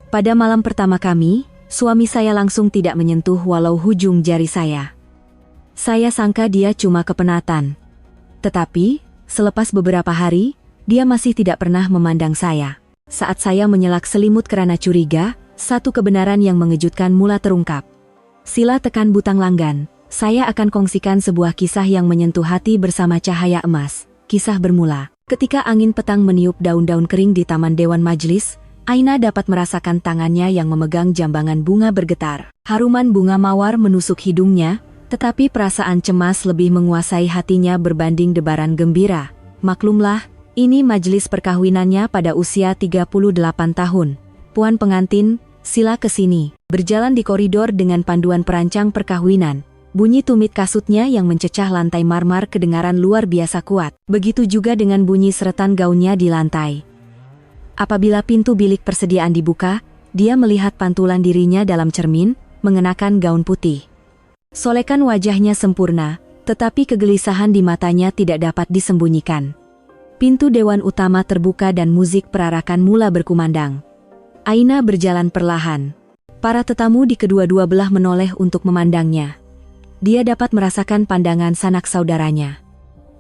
Pada malam pertama kami, suami saya langsung tidak menyentuh walau hujung jari saya. Saya sangka dia cuma kepenatan. Tetapi, selepas beberapa hari, dia masih tidak pernah memandang saya. Saat saya menyelak selimut karena curiga, satu kebenaran yang mengejutkan mula terungkap. Sila tekan butang langgan. Saya akan kongsikan sebuah kisah yang menyentuh hati bersama cahaya emas. Kisah bermula ketika angin petang meniup daun-daun kering di taman Dewan Majelis. Aina dapat merasakan tangannya yang memegang jambangan bunga bergetar. Haruman bunga mawar menusuk hidungnya, tetapi perasaan cemas lebih menguasai hatinya berbanding debaran gembira. Maklumlah, ini majelis perkahwinannya pada usia 38 tahun. Puan pengantin, sila kesini. Berjalan di koridor dengan panduan perancang perkahwinan. Bunyi tumit kasutnya yang mencecah lantai marmer kedengaran luar biasa kuat. Begitu juga dengan bunyi seretan gaunnya di lantai. Apabila pintu bilik persediaan dibuka, dia melihat pantulan dirinya dalam cermin, mengenakan gaun putih. Solekan wajahnya sempurna, tetapi kegelisahan di matanya tidak dapat disembunyikan. Pintu dewan utama terbuka dan musik perarakan mula berkumandang. Aina berjalan perlahan. Para tetamu di kedua-dua belah menoleh untuk memandangnya. Dia dapat merasakan pandangan sanak saudaranya.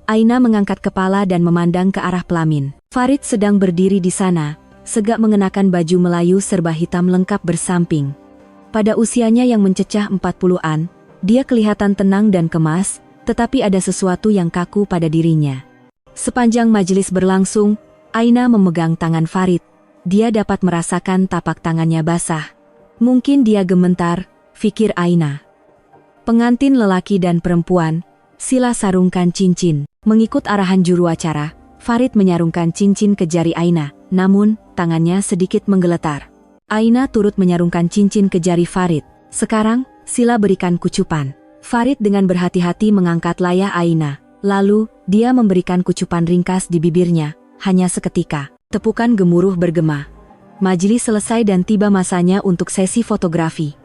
Aina mengangkat kepala dan memandang ke arah pelamin. Farid sedang berdiri di sana, segak mengenakan baju Melayu serba hitam lengkap bersamping. Pada usianya yang mencecah 40-an, dia kelihatan tenang dan kemas, tetapi ada sesuatu yang kaku pada dirinya. Sepanjang majelis berlangsung, Aina memegang tangan Farid. Dia dapat merasakan tapak tangannya basah. Mungkin dia gemetar, pikir Aina. Pengantin lelaki dan perempuan, sila sarungkan cincin. Mengikut arahan juru acara, Farid menyarungkan cincin ke jari Aina, namun tangannya sedikit menggeletar. Aina turut menyarungkan cincin ke jari Farid. Sekarang, sila berikan kucupan. Farid dengan berhati-hati mengangkat layah Aina. Lalu, dia memberikan kucupan ringkas di bibirnya. Hanya seketika, tepukan gemuruh bergema. Majelis selesai dan tiba masanya untuk sesi fotografi.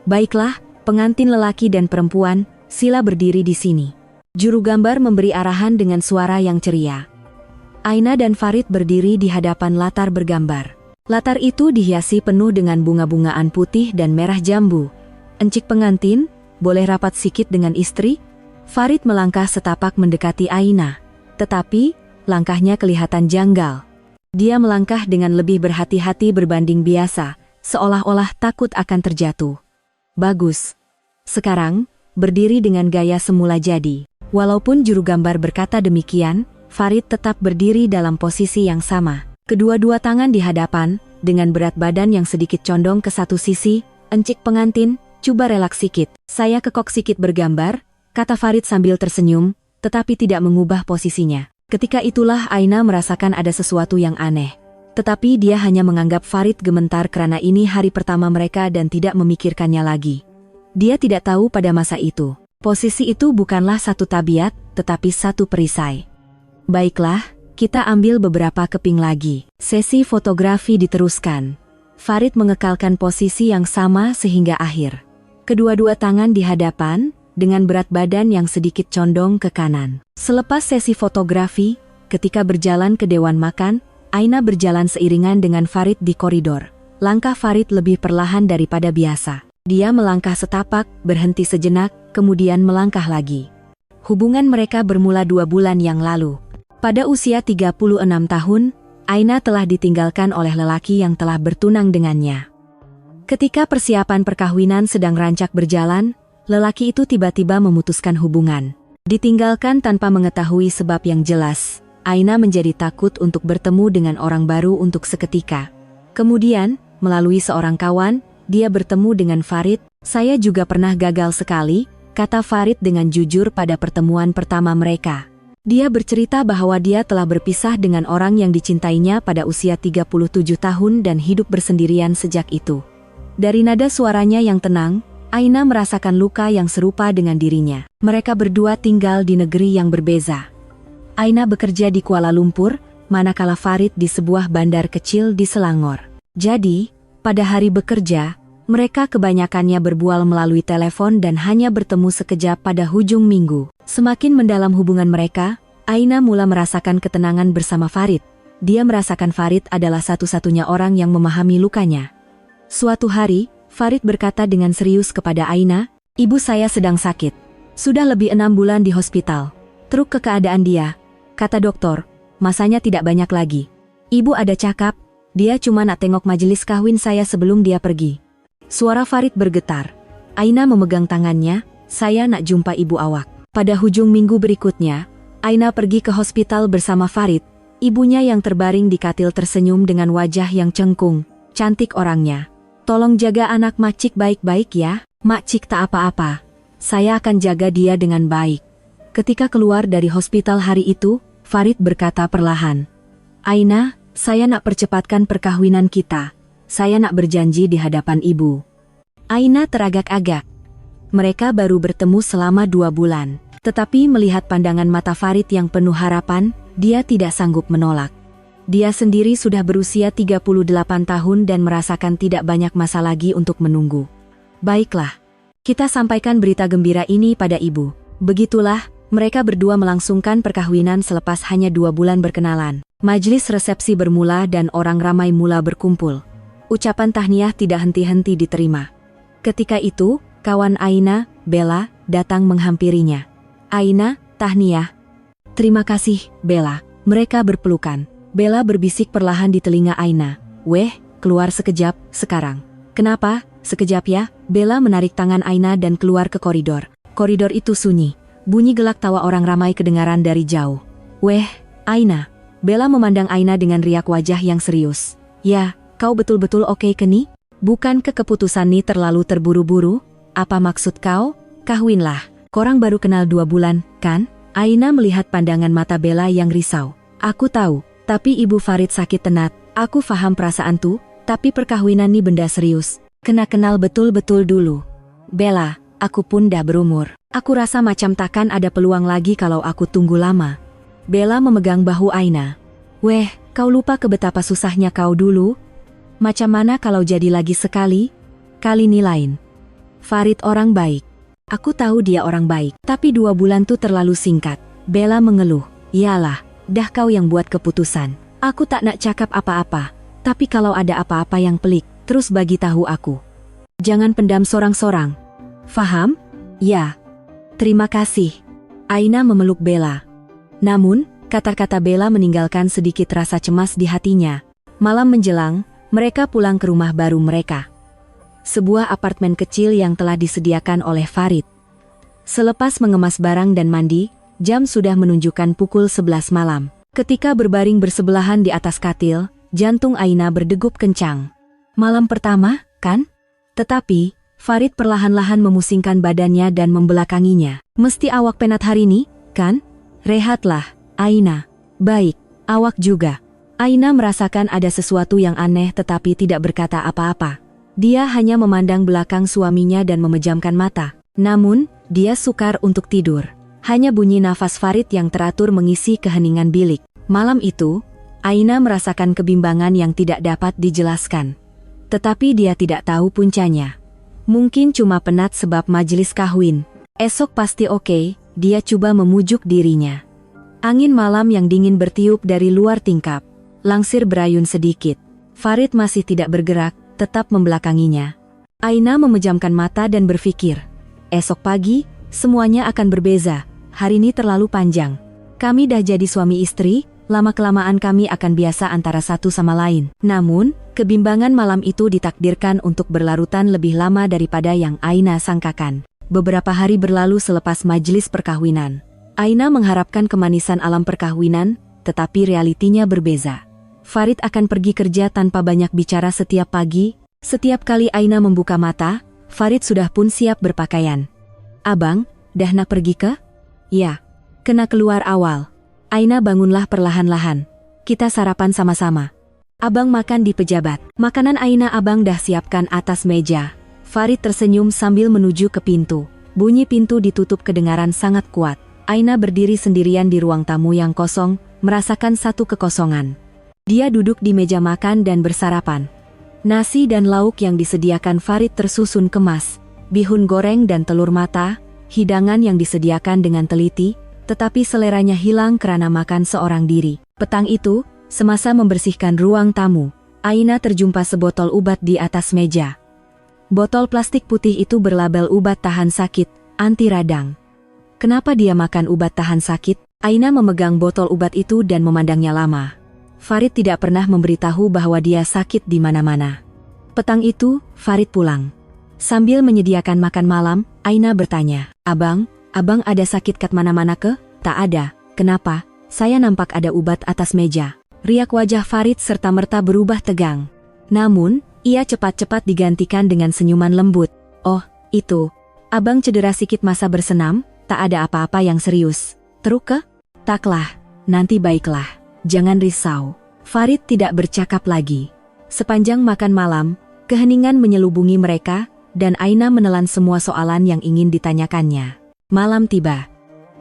Baiklah, pengantin lelaki dan perempuan, sila berdiri di sini. Juru gambar memberi arahan dengan suara yang ceria. Aina dan Farid berdiri di hadapan latar bergambar. Latar itu dihiasi penuh dengan bunga-bungaan putih dan merah jambu. Encik pengantin, boleh rapat sikit dengan istri? Farid melangkah setapak mendekati Aina. Tetapi, langkahnya kelihatan janggal. Dia melangkah dengan lebih berhati-hati berbanding biasa, seolah-olah takut akan terjatuh. Bagus. Sekarang, berdiri dengan gaya semula jadi. Walaupun juru gambar berkata demikian, Farid tetap berdiri dalam posisi yang sama. Kedua-dua tangan di hadapan, dengan berat badan yang sedikit condong ke satu sisi. Encik pengantin, coba relaks sikit. Saya kekok sikit bergambar, kata Farid sambil tersenyum, tetapi tidak mengubah posisinya. Ketika itulah Aina merasakan ada sesuatu yang aneh. Tetapi dia hanya menganggap Farid gementar karena ini hari pertama mereka dan tidak memikirkannya lagi. Dia tidak tahu pada masa itu, posisi itu bukanlah satu tabiat, tetapi satu perisai. Baiklah, kita ambil beberapa keping lagi. Sesi fotografi diteruskan. Farid mengekalkan posisi yang sama sehingga akhir. Kedua-dua tangan di hadapan, dengan berat badan yang sedikit condong ke kanan. Selepas sesi fotografi, ketika berjalan ke dewan makan, Aina berjalan seiringan dengan Farid di koridor. Langkah Farid lebih perlahan daripada biasa. Dia melangkah setapak, berhenti sejenak, kemudian melangkah lagi. Hubungan mereka bermula 2 bulan yang lalu. Pada usia 36 tahun, Aina telah ditinggalkan oleh lelaki yang telah bertunang dengannya. Ketika persiapan perkawinan sedang rancak berjalan, lelaki itu tiba-tiba memutuskan hubungan. Ditinggalkan tanpa mengetahui sebab yang jelas, Aina menjadi takut untuk bertemu dengan orang baru untuk seketika. Kemudian, melalui seorang kawan, dia bertemu dengan Farid. Saya juga pernah gagal sekali, kata Farid dengan jujur pada pertemuan pertama mereka. Dia bercerita bahwa dia telah berpisah dengan orang yang dicintainya pada usia 37 tahun dan hidup bersendirian sejak itu. Dari nada suaranya yang tenang, Aina merasakan luka yang serupa dengan dirinya. Mereka berdua tinggal di negeri yang berbeza. Aina bekerja di Kuala Lumpur, manakala Farid di sebuah bandar kecil di Selangor. Jadi, pada hari bekerja, mereka kebanyakannya berbual melalui telepon dan hanya bertemu sekejap pada hujung minggu. Semakin mendalam hubungan mereka, Aina mula merasakan ketenangan bersama Farid. Dia merasakan Farid adalah satu-satunya orang yang memahami lukanya. Suatu hari, Farid berkata dengan serius kepada Aina, "Ibu saya sedang sakit. Sudah lebih 6 bulan di hospital. Teruk ke keadaan dia. Kata dokter, masanya tidak banyak lagi. Ibu ada cakap, dia cuma nak tengok majelis kawin saya sebelum dia pergi." Suara Farid bergetar. Aina memegang tangannya, "Saya nak jumpa ibu awak." Pada hujung minggu berikutnya, Aina pergi ke hospital bersama Farid. Ibunya yang terbaring di katil tersenyum dengan wajah yang cengkung. Cantik orangnya. "Tolong jaga anak Makcik baik-baik ya." "Makcik tak apa-apa. Saya akan jaga dia dengan baik." Ketika keluar dari hospital hari itu, Farid berkata perlahan, "Aina, saya nak percepatkan perkahwinan kita. Saya nak berjanji di hadapan ibu." Aina teragak-agak. Mereka baru bertemu selama 2 bulan. Tetapi melihat pandangan mata Farid yang penuh harapan, dia tidak sanggup menolak. Dia sendiri sudah berusia 38 tahun dan merasakan tidak banyak masa lagi untuk menunggu. "Baiklah, kita sampaikan berita gembira ini pada ibu." Begitulah, mereka berdua melangsungkan perkahwinan selepas hanya 2 bulan berkenalan. Majelis resepsi bermula dan orang ramai mula berkumpul. Ucapan tahniah tidak henti-henti diterima. Ketika itu, kawan Aina, Bella, datang menghampirinya. "Aina, tahniah." "Terima kasih, Bella." Mereka berpelukan. Bella berbisik perlahan di telinga Aina, "Weh, keluar sekejap, sekarang." "Kenapa, sekejap ya?" Bella menarik tangan Aina dan keluar ke koridor. Koridor itu sunyi. Bunyi gelak tawa orang ramai kedengaran dari jauh. "Weh, Aina." Bella memandang Aina dengan riak wajah yang serius. "Ya, kau betul-betul oke Keni? Bukan keputusan ni terlalu terburu-buru? Apa maksud kau? Kawinlah. Korang baru kenal 2 bulan, kan?" Aina melihat pandangan mata Bella yang risau. "Aku tahu, tapi ibu Farid sakit tenat. Aku faham perasaan tuh, tapi perkahwinan ni benda serius. Kena kenal betul-betul dulu. Bella, aku pun dah berumur. Aku rasa macam takkan ada peluang lagi kalau aku tunggu lama." Bella memegang bahu Aina. "Weh, kau lupa ke betapa susahnya kau dulu? Macam mana kalau jadi lagi sekali? Kali ini lain. Farid orang baik." "Aku tahu dia orang baik, tapi 2 bulan tuh terlalu singkat." Bella mengeluh. "Iyalah, dah kau yang buat keputusan. Aku tak nak cakap apa-apa, tapi kalau ada apa-apa yang pelik, terus bagi tahu aku. Jangan pendam sorang-sorang. Faham?" "Ya. Terima kasih." Aina memeluk Bella. Namun, kata-kata Bella meninggalkan sedikit rasa cemas di hatinya. Malam menjelang, mereka pulang ke rumah baru mereka. Sebuah apartemen kecil yang telah disediakan oleh Farid. Selepas mengemas barang dan mandi, jam sudah menunjukkan pukul 11 malam. Ketika berbaring bersebelahan di atas katil, jantung Aina berdegup kencang. Malam pertama, kan? Tetapi, Farid perlahan-lahan memusingkan badannya dan membelakanginya. "Mesti awak penat hari ini, kan? Rehatlah, Aina." "Baik, awak juga." Aina merasakan ada sesuatu yang aneh tetapi tidak berkata apa-apa. Dia hanya memandang belakang suaminya dan memejamkan mata. Namun, dia sukar untuk tidur. Hanya bunyi nafas Farid yang teratur mengisi keheningan bilik. Malam itu, Aina merasakan kebimbangan yang tidak dapat dijelaskan. Tetapi dia tidak tahu puncanya. Mungkin cuma penat sebab majelis kawin. Esok pasti oke, dia coba memujuk dirinya. Angin malam yang dingin bertiup dari luar tingkap. Langsir berayun sedikit. Farid masih tidak bergerak, tetap membelakanginya. Aina memejamkan mata dan berpikir, esok pagi, semuanya akan berbeza. Hari ini terlalu panjang. Kami dah jadi suami istri, lama-kelamaan kami akan biasa antara satu sama lain. Namun, kebimbangan malam itu ditakdirkan untuk berlarutan lebih lama daripada yang Aina sangkakan. Beberapa hari berlalu selepas majelis perkahwinan. Aina mengharapkan kemanisan alam perkahwinan, tetapi realitinya berbeza. Farid akan pergi kerja tanpa banyak bicara setiap pagi. Setiap kali Aina membuka mata, Farid sudah pun siap berpakaian. "Abang, dah nak pergi ke?" "Ya, kena keluar awal." Aina bangunlah perlahan-lahan. "Kita sarapan sama-sama." "Abang makan di pejabat." Makanan Aina abang dah siapkan atas meja. Farid tersenyum sambil menuju ke pintu. Bunyi pintu ditutup kedengaran sangat kuat. Aina berdiri sendirian di ruang tamu yang kosong, merasakan satu kekosongan. Dia duduk di meja makan dan bersarapan. Nasi dan lauk yang disediakan Farid tersusun kemas, bihun goreng dan telur mata, hidangan yang disediakan dengan teliti, tetapi seleranya hilang karena makan seorang diri. Petang itu, semasa membersihkan ruang tamu, Aina terjumpa sebotol obat di atas meja. Botol plastik putih itu berlabel obat tahan sakit, anti radang. Kenapa dia makan obat tahan sakit? Aina memegang botol obat itu dan memandangnya lama. Farid tidak pernah memberitahu bahwa dia sakit di mana-mana. Petang itu, Farid pulang. Sambil menyediakan makan malam, Aina bertanya, "Abang ada sakit kat mana-mana ke?" "Tak ada." "Kenapa? Saya nampak ada obat atas meja." Riak wajah Farid serta-merta berubah tegang. Namun, ia cepat-cepat digantikan dengan senyuman lembut. "Oh, itu. Abang cedera sikit masa bersenam, tak ada apa-apa yang serius." "Teruk ke?" "Taklah, nanti baiklah. Jangan risau." Farid tidak bercakap lagi. Sepanjang makan malam, keheningan menyelubungi mereka, dan Aina menelan semua soalan yang ingin ditanyakannya. Malam tiba.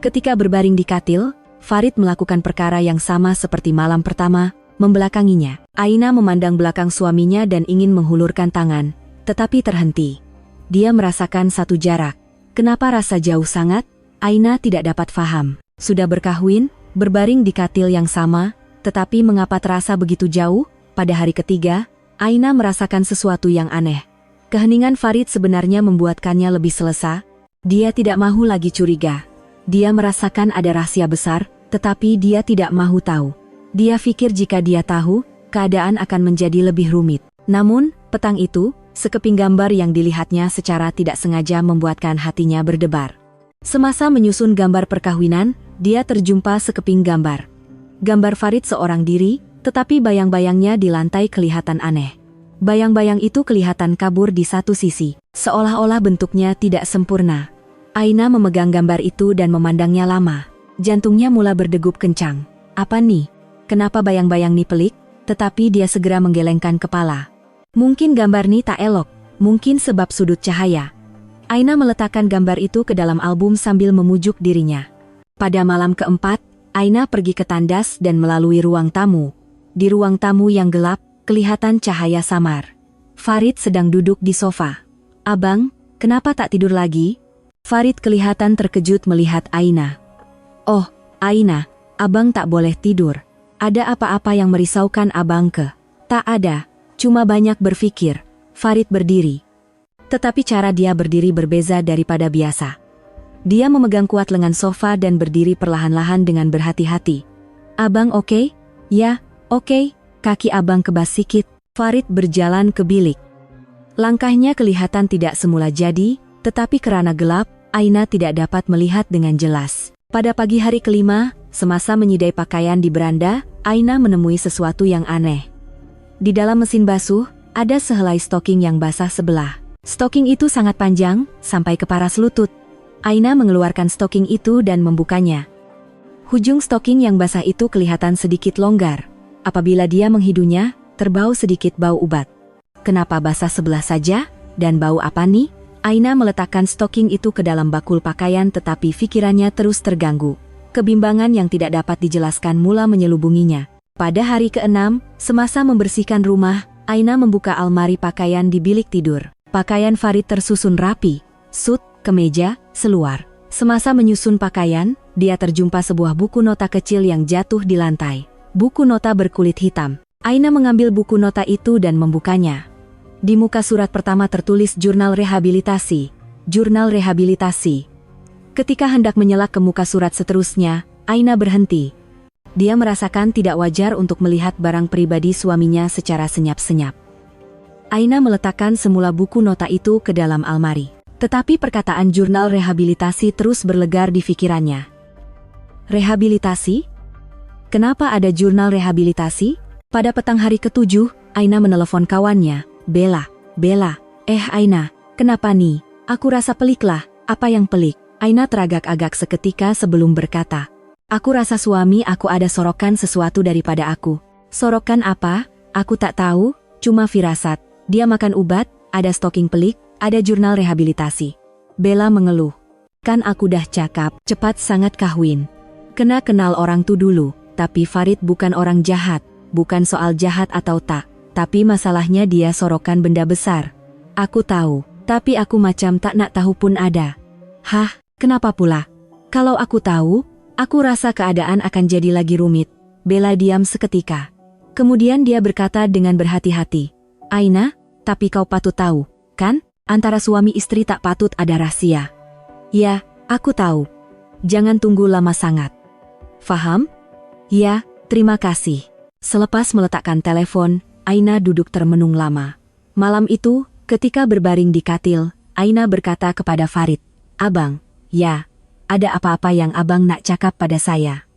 Ketika berbaring di katil, Farid melakukan perkara yang sama seperti malam pertama, membelakanginya. Aina memandang belakang suaminya dan ingin menghulurkan tangan, tetapi terhenti. Dia merasakan satu jarak. Kenapa rasa jauh sangat? Aina tidak dapat faham. Sudah berkahwin, berbaring di katil yang sama, tetapi mengapa terasa begitu jauh? Pada hari ketiga, Aina merasakan sesuatu yang aneh. Keheningan Farid sebenarnya membuatkannya lebih selesa. Dia tidak mahu lagi curiga. Dia merasakan ada rahasia besar, tetapi dia tidak mahu tahu. Dia pikir jika dia tahu, keadaan akan menjadi lebih rumit. Namun, petang itu, sekeping gambar yang dilihatnya secara tidak sengaja membuatkan hatinya berdebar. Semasa menyusun gambar perkawinan, dia terjumpa sekeping gambar. Gambar Farid seorang diri, tetapi bayang-bayangnya di lantai kelihatan aneh. Bayang-bayang itu kelihatan kabur di satu sisi, seolah-olah bentuknya tidak sempurna. Aina memegang gambar itu dan memandangnya lama. Jantungnya mula berdegup kencang. Apa nih? Kenapa bayang-bayang nih pelik? Tetapi dia segera menggelengkan kepala. Mungkin gambar nih tak elok, mungkin sebab sudut cahaya. Aina meletakkan gambar itu ke dalam album sambil memujuk dirinya. Pada malam keempat, Aina pergi ke tandas dan melalui ruang tamu. Di ruang tamu yang gelap, kelihatan cahaya samar. Farid sedang duduk di sofa. "Abang, kenapa tak tidur lagi?" Farid kelihatan terkejut melihat Aina. "Oh, Aina, abang tak boleh tidur. Ada apa-apa yang merisaukan abang ke?" "Tak ada, cuma banyak berpikir." Farid berdiri. Tetapi cara dia berdiri berbeza daripada biasa. Dia memegang kuat lengan sofa dan berdiri perlahan-lahan dengan berhati-hati. "Abang oke?" "Ya, oke." Kaki abang kebas sikit. Farid berjalan ke bilik. Langkahnya kelihatan tidak semula jadi, tetapi karena gelap, Aina tidak dapat melihat dengan jelas. Pada pagi hari kelima, semasa menyidai pakaian di beranda, Aina menemui sesuatu yang aneh. Di dalam mesin basuh, ada sehelai stoking yang basah sebelah. Stoking itu sangat panjang, sampai ke paras lutut. Aina mengeluarkan stoking itu dan membukanya. Hujung stoking yang basah itu kelihatan sedikit longgar. Apabila dia menghidunya, terbau sedikit bau ubat. Kenapa basah sebelah saja? Dan bau apa nih? Aina meletakkan stoking itu ke dalam bakul pakaian tetapi pikirannya terus terganggu. Kebimbangan yang tidak dapat dijelaskan mula menyelubunginya. Pada hari ke-6, semasa membersihkan rumah, Aina membuka almari pakaian di bilik tidur. Pakaian Farid tersusun rapi, sut, kemeja, seluar. Semasa menyusun pakaian, dia terjumpa sebuah buku nota kecil yang jatuh di lantai. Buku nota berkulit hitam. Aina mengambil buku nota itu dan membukanya. Di muka surat pertama tertulis jurnal rehabilitasi. Jurnal rehabilitasi. Ketika hendak menyelak ke muka surat seterusnya, Aina berhenti. Dia merasakan tidak wajar untuk melihat barang pribadi suaminya secara senyap-senyap. Aina meletakkan semula buku nota itu ke dalam almari. Tetapi perkataan jurnal rehabilitasi terus berlegar di pikirannya. Rehabilitasi? Kenapa ada jurnal rehabilitasi? Pada petang hari ke-7, Aina menelepon kawannya. "Bella, Aina, kenapa nih? Aku rasa pelik lah." "Apa yang pelik?" Aina teragak-agak seketika sebelum berkata. "Aku rasa suami aku ada sorokan sesuatu daripada aku." "Sorokan apa?" "Aku tak tahu, cuma firasat. Dia makan obat, ada stoking pelik, ada jurnal rehabilitasi." Bella mengeluh. "Kan aku dah cakap, cepat sangat kahwin. Kena kenal orang tu dulu." Tapi Farid bukan orang jahat, bukan soal jahat atau tak. Tapi masalahnya dia sorokan benda besar. "Aku tahu, tapi aku macam tak nak tahu pun ada." "Hah, kenapa pula?" "Kalau aku tahu, aku rasa keadaan akan jadi lagi rumit." Bella diam seketika. Kemudian dia berkata dengan berhati-hati, Aina, tapi kau patut tahu, kan? Antara suami istri tak patut ada rahasia. Ya, aku tahu. Jangan tunggu lama sangat. Faham? Ya, terima kasih. Selepas meletakkan telepon, Aina duduk termenung lama. Malam itu, ketika berbaring di katil, Aina berkata kepada Farid, Abang, ya, ada apa-apa yang abang nak cakap pada saya?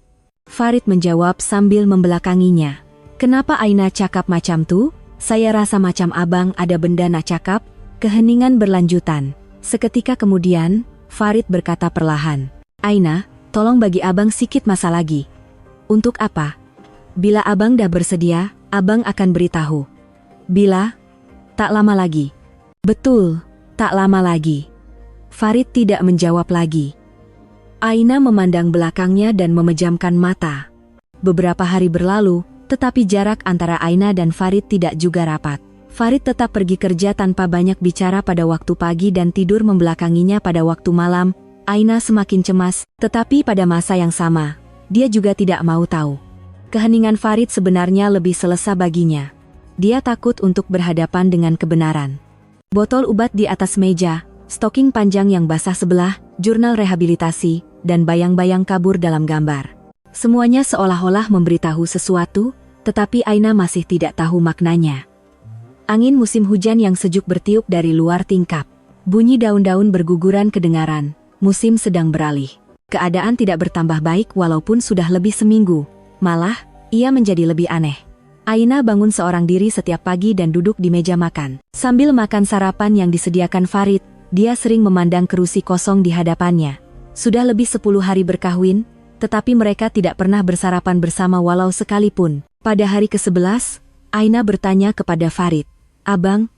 Farid menjawab sambil membelakanginya. Kenapa Aina cakap macam tu? Saya rasa macam abang ada benda nak cakap. Keheningan berlanjutan. Seketika kemudian, Farid berkata perlahan, Aina, tolong bagi abang sikit masa lagi. Untuk apa? Bila abang dah bersedia, abang akan beritahu. Bila? Tak lama lagi. Betul, tak lama lagi. Farid tidak menjawab lagi. Aina memandang belakangnya dan memejamkan mata. Beberapa hari berlalu, tetapi jarak antara Aina dan Farid tidak juga rapat. Farid tetap pergi kerja tanpa banyak bicara pada waktu pagi dan tidur membelakanginya pada waktu malam. Aina semakin cemas, tetapi pada masa yang sama, dia juga tidak mau tahu. Keheningan Farid sebenarnya lebih selesa baginya. Dia takut untuk berhadapan dengan kebenaran. Botol obat di atas meja, stoking panjang yang basah sebelah, jurnal rehabilitasi, dan bayang-bayang kabur dalam gambar. Semuanya seolah-olah memberitahu sesuatu, tetapi Aina masih tidak tahu maknanya. Angin musim hujan yang sejuk bertiup dari luar tingkap. Bunyi daun-daun berguguran kedengaran. Musim sedang beralih. Keadaan tidak bertambah baik walaupun sudah lebih seminggu. Malah, ia menjadi lebih aneh. Aina bangun seorang diri setiap pagi dan duduk di meja makan. Sambil makan sarapan yang disediakan Farid, dia sering memandang kerusi kosong di hadapannya. Sudah lebih 10 hari berkahwin, tetapi mereka tidak pernah bersarapan bersama walau sekalipun. Pada hari ke-11, Aina bertanya kepada Farid, Abang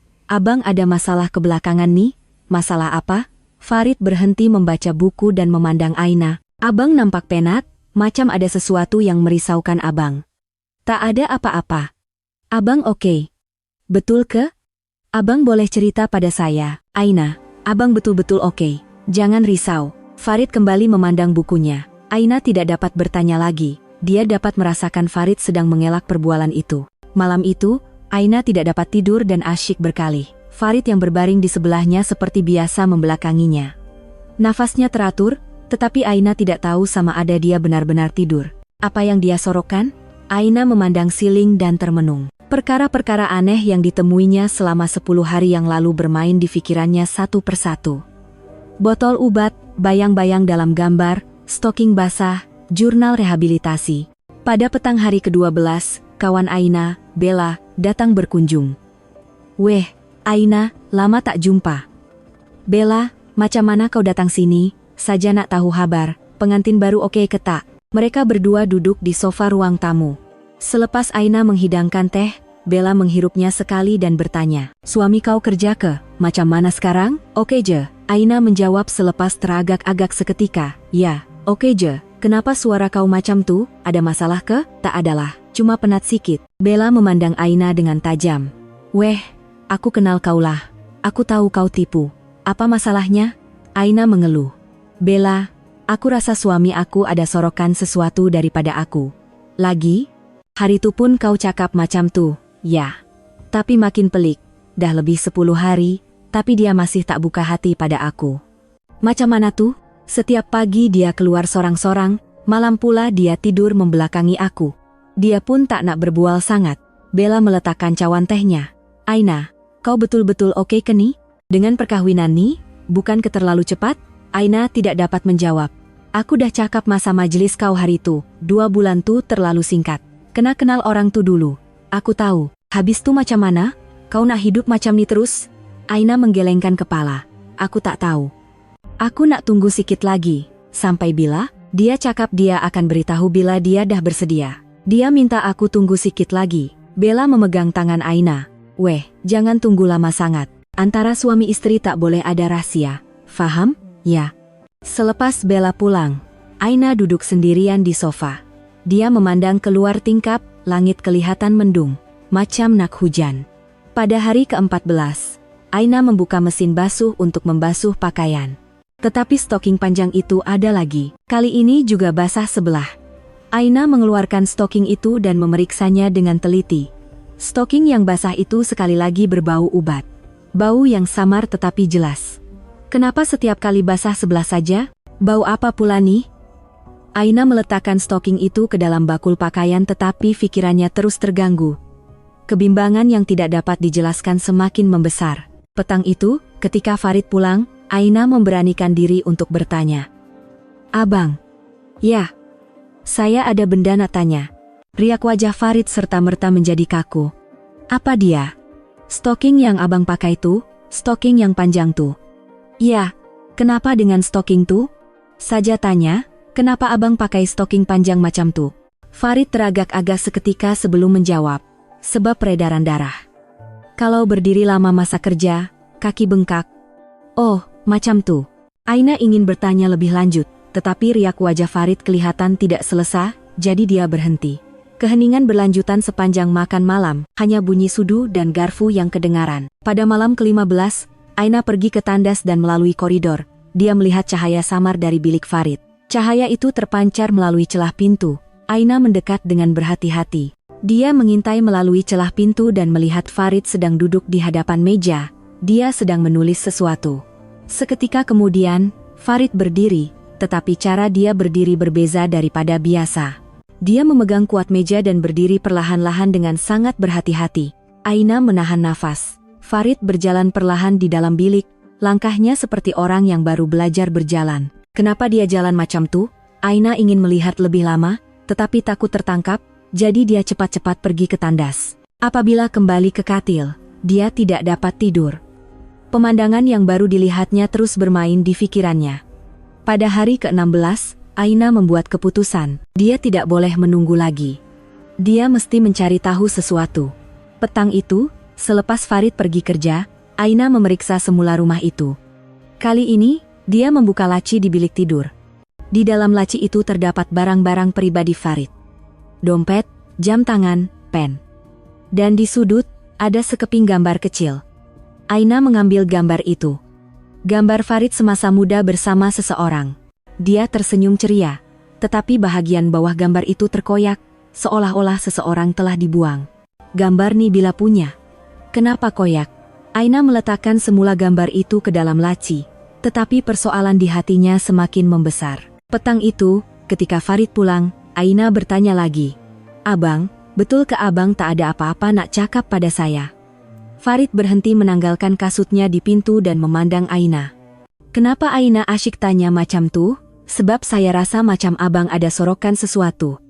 ada masalah kebelakangan nih? Masalah apa? Farid berhenti membaca buku dan memandang Aina. Abang nampak penat, macam ada sesuatu yang merisaukan abang. Tak ada apa-apa. Abang oke. Betul ke? Abang boleh cerita pada saya. Aina, abang betul-betul oke. Jangan risau. Farid kembali memandang bukunya. Aina tidak dapat bertanya lagi. Dia dapat merasakan Farid sedang mengelak perbualan itu. Malam itu, Aina tidak dapat tidur dan asyik berkali. Farid yang berbaring di sebelahnya seperti biasa membelakanginya. Nafasnya teratur, tetapi Aina tidak tahu sama ada dia benar-benar tidur. Apa yang dia sorokkan? Aina memandang siling dan termenung. Perkara-perkara aneh yang ditemuinya selama 10 hari yang lalu bermain di pikirannya satu persatu. Botol obat, bayang-bayang dalam gambar, stoking basah, jurnal rehabilitasi. Pada petang hari ke-12, kawan Aina, Bella, datang berkunjung. Weh, Aina, lama tak jumpa. Bella, macam mana kau datang sini? Saja nak tahu kabar, pengantin baru oke ke tak? Mereka berdua duduk di sofa ruang tamu. Selepas Aina menghidangkan teh, Bella menghirupnya sekali dan bertanya, suami kau kerja ke? Macam mana sekarang? Oke je. Aina menjawab selepas teragak-agak seketika. Ya, oke je. Kenapa suara kau macam tu? Ada masalah ke? Tak adalah, cuma penat sikit. Bella memandang Aina dengan tajam. Weh, aku kenal kaulah. Aku tahu kau tipu. Apa masalahnya? Aina mengeluh. Bella, aku rasa suami aku ada sorokan sesuatu daripada aku. Lagi? Hari tu pun kau cakap macam tu. Ya. Tapi makin pelik. Dah lebih 10 hari, tapi dia masih tak buka hati pada aku. Macam mana tuh? Setiap pagi dia keluar sorang-sorang, malam pula dia tidur membelakangi aku. Dia pun tak nak berbual sangat. Bella meletakkan cawan tehnya. Aina, kau betul-betul oke ke ni? Dengan perkahwinan ni, bukan ke terlalu cepat? Aina tidak dapat menjawab. Aku dah cakap masa majelis kau hari tu, 2 bulan tu terlalu singkat. Kena kenal orang tu dulu. Aku tahu, habis tu macam mana? Kau nak hidup macam ni terus? Aina menggelengkan kepala. Aku tak tahu. Aku nak tunggu sikit lagi. Sampai bila? Dia cakap dia akan beritahu bila dia dah bersedia. Dia minta aku tunggu sikit lagi. Bella memegang tangan Aina. Weh, jangan tunggu lama sangat. Antara suami istri tak boleh ada rahasia. Faham? Ya. Selepas Bella pulang, Aina duduk sendirian di sofa. Dia memandang keluar tingkap, langit kelihatan mendung, macam nak hujan. Pada hari ke-14, Aina membuka mesin basuh untuk membasuh pakaian. Tetapi stoking panjang itu ada lagi. Kali ini juga basah sebelah. Aina mengeluarkan stoking itu dan memeriksanya dengan teliti. Stoking yang basah itu sekali lagi berbau ubat. Bau yang samar tetapi jelas. Kenapa setiap kali basah sebelah saja? Bau apa pula nih? Aina meletakkan stoking itu ke dalam bakul pakaian tetapi pikirannya terus terganggu. Kebimbangan yang tidak dapat dijelaskan semakin membesar. Petang itu, ketika Farid pulang, Aina memberanikan diri untuk bertanya. "Abang." "Ya." "Saya ada benda nak tanya." Riak wajah Farid serta-merta menjadi kaku. "Apa dia?" "Stoking yang abang pakai tuh, stoking yang panjang tuh." "Ya, kenapa dengan stoking tuh?" Saja tanya, kenapa abang pakai stoking panjang macam tuh? Farid teragak-agak seketika sebelum menjawab. Sebab peredaran darah. Kalau berdiri lama masa kerja, kaki bengkak. Oh, macam tuh. Aina ingin bertanya lebih lanjut, tetapi riak wajah Farid kelihatan tidak selesai, jadi dia berhenti. Keheningan berlanjutan sepanjang makan malam, hanya bunyi sudu dan garfu yang kedengaran. Pada malam ke-15, Aina pergi ke tandas dan melalui koridor. Dia melihat cahaya samar dari bilik Farid. Cahaya itu terpancar melalui celah pintu. Aina mendekat dengan berhati-hati. Dia mengintai melalui celah pintu dan melihat Farid sedang duduk di hadapan meja. Dia sedang menulis sesuatu. Seketika kemudian, Farid berdiri, tetapi cara dia berdiri berbeza daripada biasa. Dia memegang kuat meja dan berdiri perlahan-lahan dengan sangat berhati-hati. Aina menahan nafas. Farid berjalan perlahan di dalam bilik. Langkahnya seperti orang yang baru belajar berjalan. Kenapa dia jalan macam tuh? Aina ingin melihat lebih lama, tetapi takut tertangkap, jadi dia cepat-cepat pergi ke tandas. Apabila kembali ke katil, dia tidak dapat tidur. Pemandangan yang baru dilihatnya terus bermain di pikirannya. Pada hari ke-16, Aina membuat keputusan, dia tidak boleh menunggu lagi. Dia mesti mencari tahu sesuatu. Petang itu, selepas Farid pergi kerja, Aina memeriksa semula rumah itu. Kali ini, dia membuka laci di bilik tidur. Di dalam laci itu terdapat barang-barang pribadi Farid. Dompet, jam tangan, pen. Dan di sudut, ada sekeping gambar kecil. Aina mengambil gambar itu. Gambar Farid semasa muda bersama seseorang. Dia tersenyum ceria, tetapi bahagian bawah gambar itu terkoyak, seolah-olah seseorang telah dibuang. Gambar nih bila punya. Kenapa koyak? Aina meletakkan semula gambar itu ke dalam laci, tetapi persoalan di hatinya semakin membesar. Petang itu, ketika Farid pulang, Aina bertanya lagi. "Abang, betul ke abang tak ada apa-apa nak cakap pada saya?" Farid berhenti menanggalkan kasutnya di pintu dan memandang Aina. "Kenapa Aina asyik tanya macam tuh? Sebab saya rasa macam abang ada sorokan sesuatu."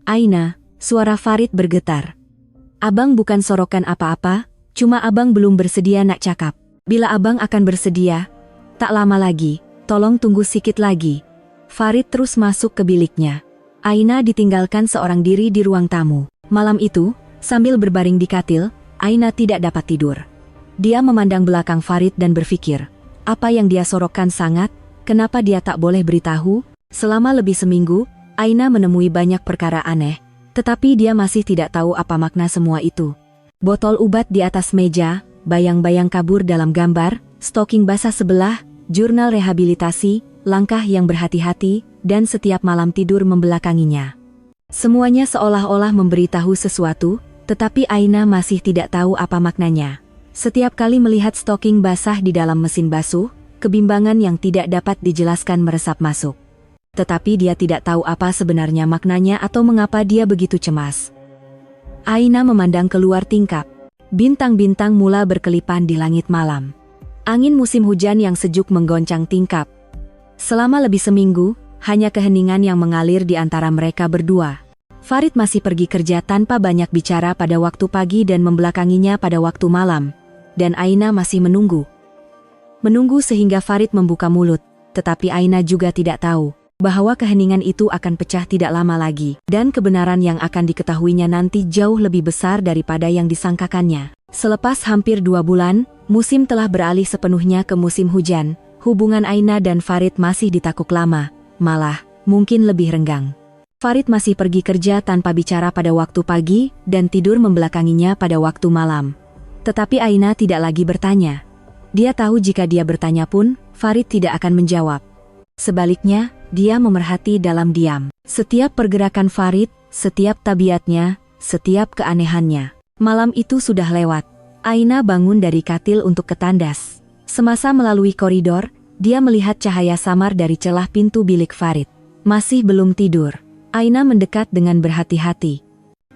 "Aina," suara Farid bergetar. "Abang bukan sorokan apa-apa. Cuma abang belum bersedia nak cakap. Bila abang akan bersedia, tak lama lagi, tolong tunggu sikit lagi." Farid terus masuk ke biliknya. Aina ditinggalkan seorang diri di ruang tamu. Malam itu, sambil berbaring di katil, Aina tidak dapat tidur. Dia memandang belakang Farid dan berpikir, apa yang dia sorokkan sangat, kenapa dia tak boleh beritahu? Selama lebih seminggu, Aina menemui banyak perkara aneh, tetapi dia masih tidak tahu apa makna semua itu. Botol obat di atas meja, bayang-bayang kabur dalam gambar, stoking basah sebelah, jurnal rehabilitasi, langkah yang berhati-hati, dan setiap malam tidur membelakanginya. Semuanya seolah-olah memberitahu sesuatu, tetapi Aina masih tidak tahu apa maknanya. Setiap kali melihat stoking basah di dalam mesin basuh, kebimbangan yang tidak dapat dijelaskan meresap masuk. Tetapi dia tidak tahu apa sebenarnya maknanya atau mengapa dia begitu cemas. Aina memandang keluar tingkap. Bintang-bintang mula berkelipan di langit malam. Angin musim hujan yang sejuk menggoncang tingkap. Selama lebih seminggu, hanya keheningan yang mengalir di antara mereka berdua. Farid masih pergi kerja tanpa banyak bicara pada waktu pagi dan membelakanginya pada waktu malam. Dan Aina masih menunggu. Menunggu sehingga Farid membuka mulut, tetapi Aina juga tidak tahu bahwa keheningan itu akan pecah tidak lama lagi, dan kebenaran yang akan diketahuinya nanti jauh lebih besar daripada yang disangkakannya. Selepas hampir 2 bulan, musim telah beralih sepenuhnya ke musim hujan. Hubungan Aina dan Farid masih ditakuk lama, malah mungkin lebih renggang. Farid masih pergi kerja tanpa bicara pada waktu pagi dan tidur membelakanginya pada waktu malam. Tetapi Aina tidak lagi bertanya. Dia tahu jika dia bertanya pun, Farid tidak akan menjawab. Sebaliknya, Dia memerhati dalam diam setiap pergerakan Farid, setiap tabiatnya, setiap keanehannya. Malam itu sudah lewat. Aina bangun dari katil untuk ke tandas. Semasa melalui koridor, dia melihat cahaya samar dari celah pintu bilik Farid. Masih belum tidur. Aina mendekat dengan berhati-hati.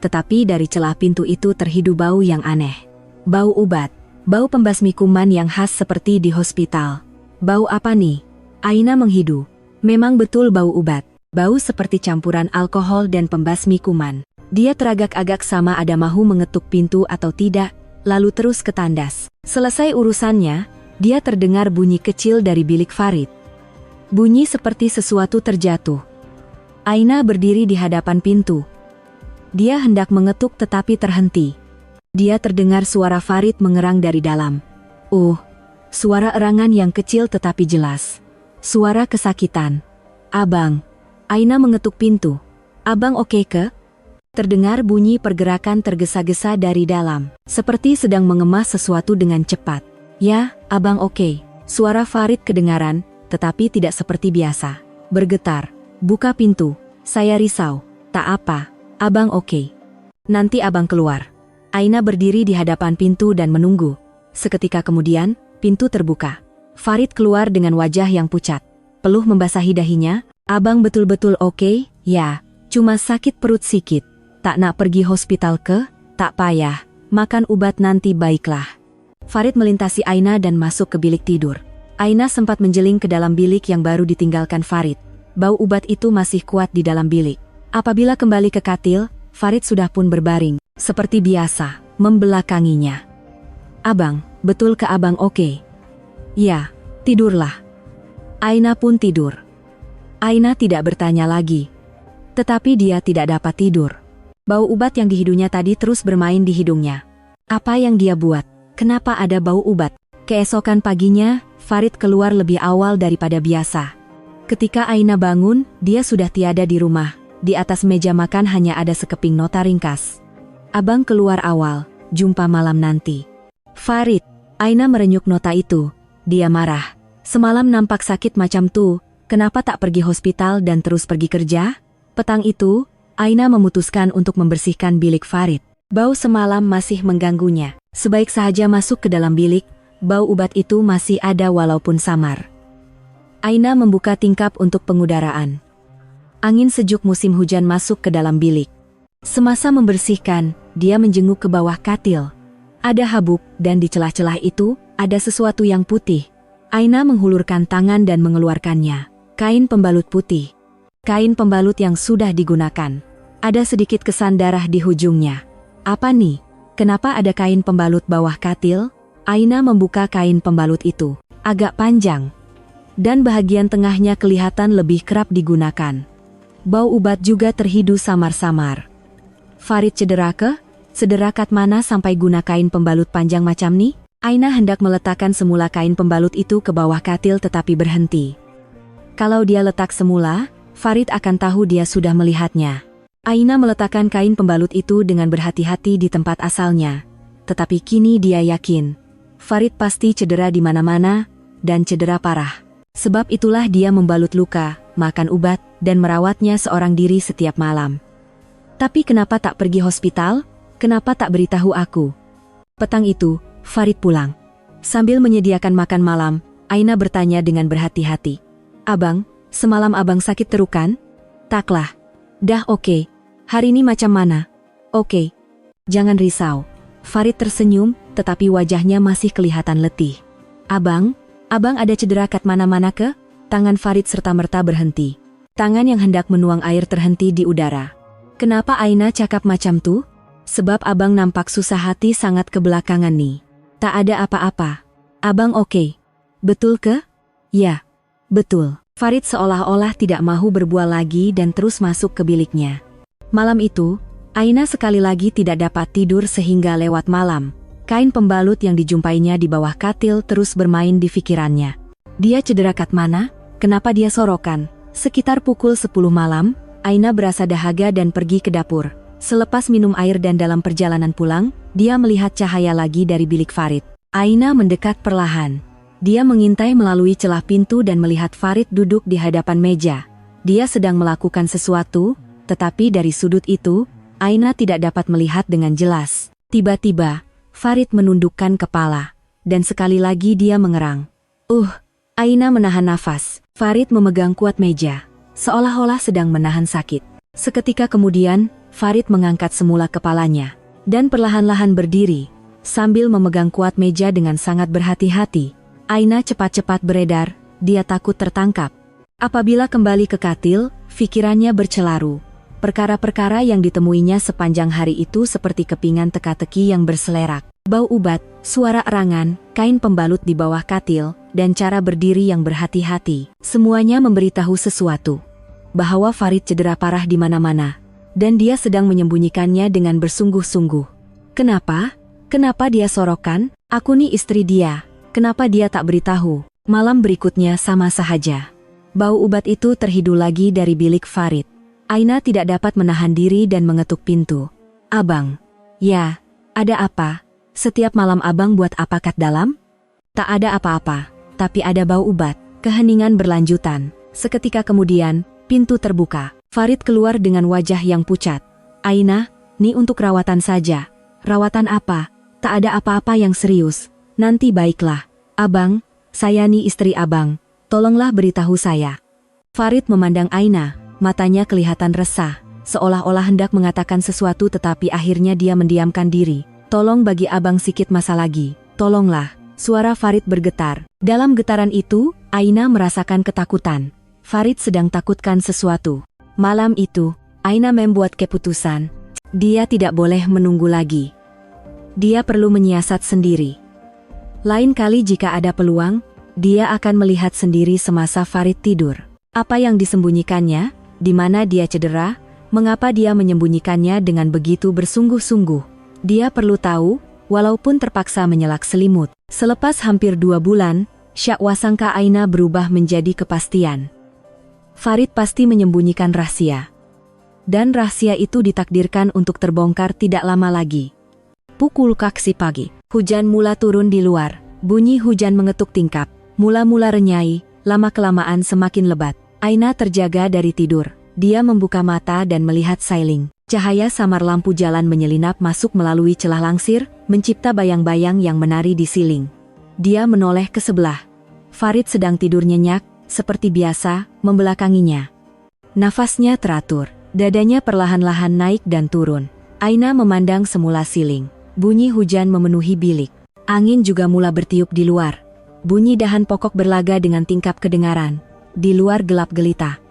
Tetapi dari celah pintu itu terhidu bau yang aneh. Bau ubat. Bau pembasmi kuman yang khas seperti di hospital. Bau apa nih? Aina menghidu. Memang betul bau ubat. Bau seperti campuran alkohol dan pembasmi kuman. Dia teragak-agak sama ada mahu mengetuk pintu atau tidak, lalu terus ke tandas. Selesai urusannya, dia terdengar bunyi kecil dari bilik Farid. Bunyi seperti sesuatu terjatuh. Aina berdiri di hadapan pintu. Dia hendak mengetuk tetapi terhenti. Dia terdengar suara Farid mengerang dari dalam. Suara erangan yang kecil tetapi jelas. Suara kesakitan. Abang. Aina mengetuk pintu. Abang oke ke? Terdengar bunyi pergerakan tergesa-gesa dari dalam, seperti sedang mengemas sesuatu dengan cepat. Ya, abang oke. Suara Farid kedengaran, tetapi tidak seperti biasa. Bergetar. Buka pintu. Saya risau. Tak apa. Abang oke. Nanti abang keluar. Aina berdiri di hadapan pintu dan menunggu. Seketika kemudian, pintu terbuka. Farid keluar dengan wajah yang pucat. Peluh membasahi dahinya. Abang betul-betul oke? Ya, cuma sakit perut sikit. Tak nak pergi hospital ke? Tak payah, makan obat nanti baiklah. Farid melintasi Aina dan masuk ke bilik tidur. Aina sempat menjeling ke dalam bilik yang baru ditinggalkan Farid. Bau ubat itu masih kuat di dalam bilik. Apabila kembali ke katil, Farid sudah pun berbaring, seperti biasa, membelakanginya. Abang, betul ke abang oke? Ya, tidurlah. Aina pun tidur. Aina tidak bertanya lagi. Tetapi dia tidak dapat tidur. Bau ubat yang dihidunya tadi terus bermain di hidungnya. Apa yang dia buat? Kenapa ada bau ubat? Keesokan paginya, Farid keluar lebih awal daripada biasa. Ketika Aina bangun, dia sudah tiada di rumah. Di atas meja makan hanya ada sekeping nota ringkas. Abang keluar awal, jumpa malam nanti. Farid. Aina merenyuk nota itu. Dia marah. Semalam nampak sakit macam tuh, kenapa tak pergi hospital dan terus pergi kerja? Petang itu, Aina memutuskan untuk membersihkan bilik Farid. Bau semalam masih mengganggunya. Sebaik saja masuk ke dalam bilik, bau obat itu masih ada walaupun samar. Aina membuka tingkap untuk pengudaraan. Angin sejuk musim hujan masuk ke dalam bilik. Semasa membersihkan, dia menjenguk ke bawah katil. Ada habuk, dan di celah-celah itu, ada sesuatu yang putih. Aina menghulurkan tangan dan mengeluarkannya. Kain pembalut putih. Kain pembalut yang sudah digunakan. Ada sedikit kesan darah di ujungnya. Apa nih? Kenapa ada kain pembalut bawah katil? Aina membuka kain pembalut itu. Agak panjang. Dan bahagian tengahnya kelihatan lebih kerap digunakan. Bau ubat juga terhidu samar-samar. Farid cedera ke? Sederakat mana sampai guna kain pembalut panjang macam nih? Aina hendak meletakkan semula kain pembalut itu ke bawah katil tetapi berhenti. Kalau dia letak semula, Farid akan tahu dia sudah melihatnya. Aina meletakkan kain pembalut itu dengan berhati-hati di tempat asalnya. Tetapi kini dia yakin, Farid pasti cedera di mana-mana, dan cedera parah. Sebab itulah dia membalut luka, makan obat, dan merawatnya seorang diri setiap malam. Tapi kenapa tak pergi hospital? Kenapa tak beritahu aku? Petang itu, Farid pulang. Sambil menyediakan makan malam, Aina bertanya dengan berhati-hati. Abang, semalam abang sakit terukan? Taklah. Dah oke. Hari ini macam mana? Oke. Jangan risau. Farid tersenyum, tetapi wajahnya masih kelihatan letih. Abang ada cedera kat mana-mana ke? Tangan Farid serta-merta berhenti. Tangan yang hendak menuang air terhenti di udara. Kenapa Aina cakap macam tuh? Sebab abang nampak susah hati sangat kebelakangan nih. Tak ada apa-apa. Abang oke. Betul ke? Ya, betul. Farid seolah-olah tidak mahu berbual lagi dan terus masuk ke biliknya. Malam itu, Aina sekali lagi tidak dapat tidur sehingga lewat malam. Kain pembalut yang dijumpainya di bawah katil terus bermain di pikirannya. Dia cedera kat mana? Kenapa dia sorokan? Sekitar pukul 10 malam, Aina berasa dahaga dan pergi ke dapur. Selepas minum air dan dalam perjalanan pulang, dia melihat cahaya lagi dari bilik Farid. Aina mendekat perlahan. Dia mengintai melalui celah pintu dan melihat Farid duduk di hadapan meja. dia sedang melakukan sesuatu, tetapi dari sudut itu, Aina tidak dapat melihat dengan jelas. Tiba-tiba, Farid menundukkan kepala, dan sekali lagi dia mengerang. Aina menahan nafas. Farid memegang kuat meja, seolah-olah sedang menahan sakit. Seketika kemudian, Farid mengangkat semula kepalanya, dan perlahan-lahan berdiri, sambil memegang kuat meja dengan sangat berhati-hati. Aina cepat-cepat beredar, dia takut tertangkap. Apabila kembali ke katil, pikirannya bercelaru. Perkara-perkara yang ditemuinya sepanjang hari itu seperti kepingan teka-teki yang berselerak. Bau ubat, suara erangan, kain pembalut di bawah katil, dan cara berdiri yang berhati-hati. Semuanya memberitahu sesuatu. Bahwa Farid cedera parah di mana-mana. Dan dia sedang menyembunyikannya dengan bersungguh-sungguh. Kenapa? Kenapa dia sorokan? Aku nih istri dia. Kenapa dia tak beritahu? Malam berikutnya sama saja. Bau ubat itu terhidu lagi dari bilik Farid. Aina tidak dapat menahan diri dan mengetuk pintu. Abang. Ya, ada apa? Setiap malam abang buat apa kat dalam? Tak ada apa-apa, tapi ada bau ubat. Keheningan berlanjutan. Seketika kemudian, pintu terbuka. Farid keluar dengan wajah yang pucat. Aina, ini untuk rawatan saja. Rawatan apa? Tak ada apa-apa yang serius. Nanti baiklah. Abang, saya nih istri abang. Tolonglah beritahu saya. Farid memandang Aina, matanya kelihatan resah, seolah-olah hendak mengatakan sesuatu tetapi akhirnya dia mendiamkan diri. Tolong bagi abang sikit masa lagi, tolonglah. Suara Farid bergetar. Dalam getaran itu, Aina merasakan ketakutan. Farid sedang takutkan sesuatu. Malam itu, Aina membuat keputusan. Dia tidak boleh menunggu lagi. Dia perlu menyiasat sendiri. Lain kali jika ada peluang, dia akan melihat sendiri semasa Farid tidur. Apa yang disembunyikannya, di mana dia cedera, mengapa dia menyembunyikannya dengan begitu bersungguh-sungguh. Dia perlu tahu, walaupun terpaksa menyelak selimut. Selepas hampir 2 bulan, syakwasangka Aina berubah menjadi kepastian. Farid pasti menyembunyikan rahasia. Dan rahasia itu ditakdirkan untuk terbongkar tidak lama lagi. Pukul kaksi pagi, hujan mula turun di luar. Bunyi hujan mengetuk tingkap. Mula-mula renyai, lama-kelamaan semakin lebat. Aina terjaga dari tidur. Dia membuka mata dan melihat Sailing. Cahaya samar lampu jalan menyelinap masuk melalui celah langsir, mencipta bayang-bayang yang menari di siling. Dia menoleh ke sebelah. Farid sedang tidur nyenyak, seperti biasa, membelakanginya. Nafasnya teratur, dadanya perlahan-lahan naik dan turun. Aina memandang semula siling. Bunyi hujan memenuhi bilik. Angin juga mula bertiup di luar. Bunyi dahan pokok berlaga dengan tingkap kedengaran. Di luar gelap gelita.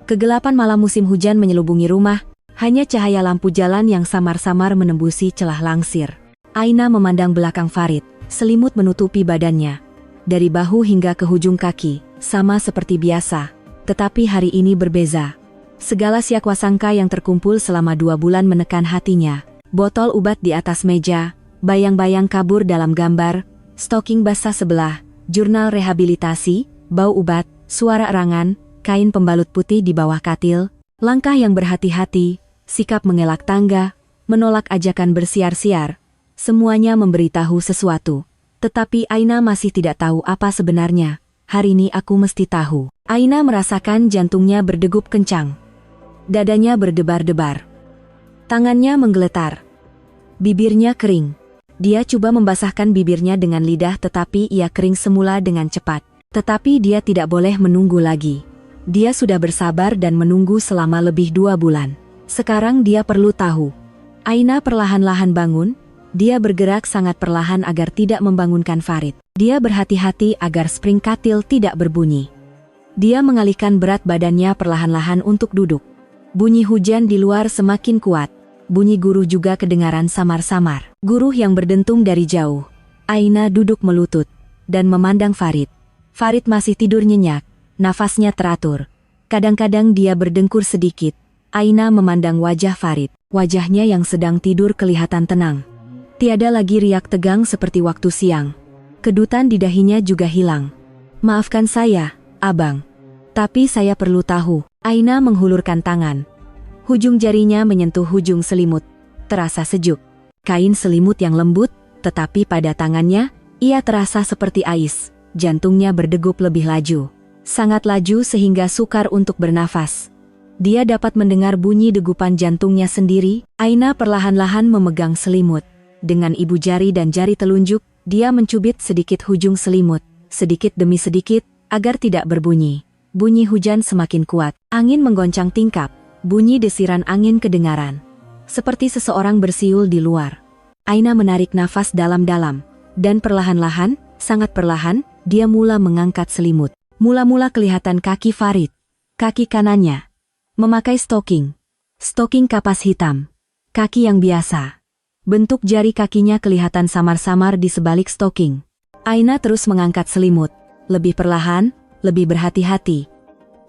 Kegelapan malam musim hujan menyelubungi rumah, hanya cahaya lampu jalan yang samar-samar menembusi celah langsir. Aina memandang belakang Farid, selimut menutupi badannya. Dari bahu hingga ke hujung kaki, sama seperti biasa. Tetapi hari ini berbeza. Segala siakwasangka yang terkumpul selama 2 bulan menekan hatinya. Botol obat di atas meja, bayang-bayang kabur dalam gambar, stoking basah sebelah, jurnal rehabilitasi, bau ubat, suara erangan, kain pembalut putih di bawah katil, langkah yang berhati-hati, sikap mengelak tangga, menolak ajakan bersiar-siar. Semuanya memberitahu sesuatu. Tetapi Aina masih tidak tahu apa sebenarnya. Hari ini aku mesti tahu. Aina merasakan jantungnya berdegup kencang. Dadanya berdebar-debar. Tangannya menggeletar. Bibirnya kering. Dia coba membasahkan bibirnya dengan lidah tetapi ia kering semula dengan cepat. Tetapi dia tidak boleh menunggu lagi. Dia sudah bersabar dan menunggu selama lebih 2 bulan. Sekarang dia perlu tahu. Aina perlahan-lahan bangun. Dia bergerak sangat perlahan agar tidak membangunkan Farid. Dia berhati-hati agar spring katil tidak berbunyi. Dia mengalihkan berat badannya perlahan-lahan untuk duduk. Bunyi hujan di luar semakin kuat. Bunyi guruh juga kedengaran samar-samar. Guruh yang berdentum dari jauh. Aina duduk melutut dan memandang Farid. Farid masih tidur nyenyak, nafasnya teratur. Kadang-kadang dia berdengkur sedikit. Aina memandang wajah Farid. Wajahnya yang sedang tidur kelihatan tenang. Tiada lagi riak tegang seperti waktu siang. Kedutan di dahinya juga hilang. Maafkan saya, abang. Tapi saya perlu tahu. Aina menghulurkan tangan. Hujung jarinya menyentuh hujung selimut. Terasa sejuk. Kain selimut yang lembut, tetapi pada tangannya, ia terasa seperti ais. Jantungnya berdegup lebih laju. sangat laju sehingga sukar untuk bernafas. Dia dapat mendengar bunyi degupan jantungnya sendiri. Aina perlahan-lahan memegang selimut. Dengan ibu jari dan jari telunjuk, dia mencubit sedikit hujung selimut, sedikit demi sedikit, agar tidak berbunyi. Bunyi hujan semakin kuat, angin menggoncang tingkap, bunyi desiran angin kedengaran. Seperti seseorang bersiul di luar. Aina menarik nafas dalam-dalam, dan perlahan-lahan, sangat perlahan, dia mula mengangkat selimut. Mula-mula kelihatan kaki Farid. Kaki kanannya memakai stoking. Stoking kapas hitam. Kaki yang biasa. Bentuk jari kakinya kelihatan samar-samar di sebalik stoking. Aina terus mengangkat selimut. Lebih perlahan, lebih berhati-hati.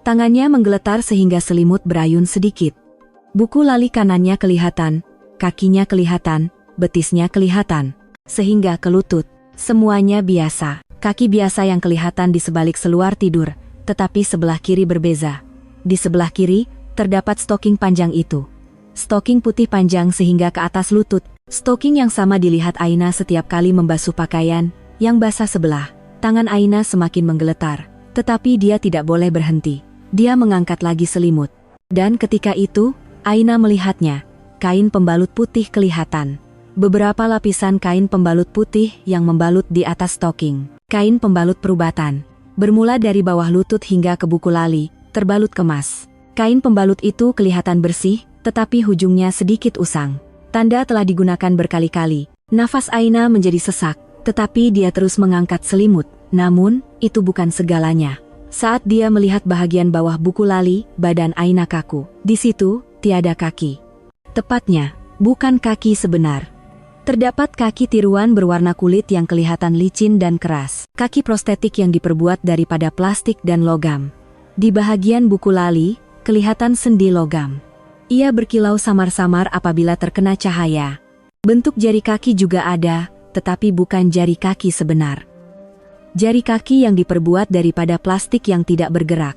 Tangannya menggeletar sehingga selimut berayun sedikit. Buku lali kanannya kelihatan, kakinya kelihatan, betisnya kelihatan, sehingga ke lutut. Semuanya biasa. Kaki biasa yang kelihatan di sebalik seluar tidur, tetapi sebelah kiri berbeza. Di sebelah kiri, terdapat stoking panjang itu. Stoking putih panjang sehingga ke atas lutut. Stoking yang sama dilihat Aina setiap kali membasuh pakaian, yang basah sebelah. Tangan Aina semakin menggeletar, tetapi dia tidak boleh berhenti. Dia mengangkat lagi selimut. Dan ketika itu, Aina melihatnya. Kain pembalut putih kelihatan. Beberapa lapisan kain pembalut putih yang membalut di atas stoking. Kain pembalut perubatan. Bermula dari bawah lutut hingga ke buku lali, terbalut kemas. Kain pembalut itu kelihatan bersih, tetapi hujungnya sedikit usang. Tanda telah digunakan berkali-kali. Nafas Aina menjadi sesak, tetapi dia terus mengangkat selimut. Namun, itu bukan segalanya. Saat dia melihat bahagian bawah buku lali, badan Aina kaku. Di situ, tiada kaki. Tepatnya, bukan kaki sebenar. Terdapat kaki tiruan berwarna kulit yang kelihatan licin dan keras. Kaki prostetik yang diperbuat daripada plastik dan logam. Di bahagian buku lali, kelihatan sendi logam. Ia berkilau samar-samar apabila terkena cahaya. Bentuk jari kaki juga ada, tetapi bukan jari kaki sebenar. Jari kaki yang diperbuat daripada plastik yang tidak bergerak.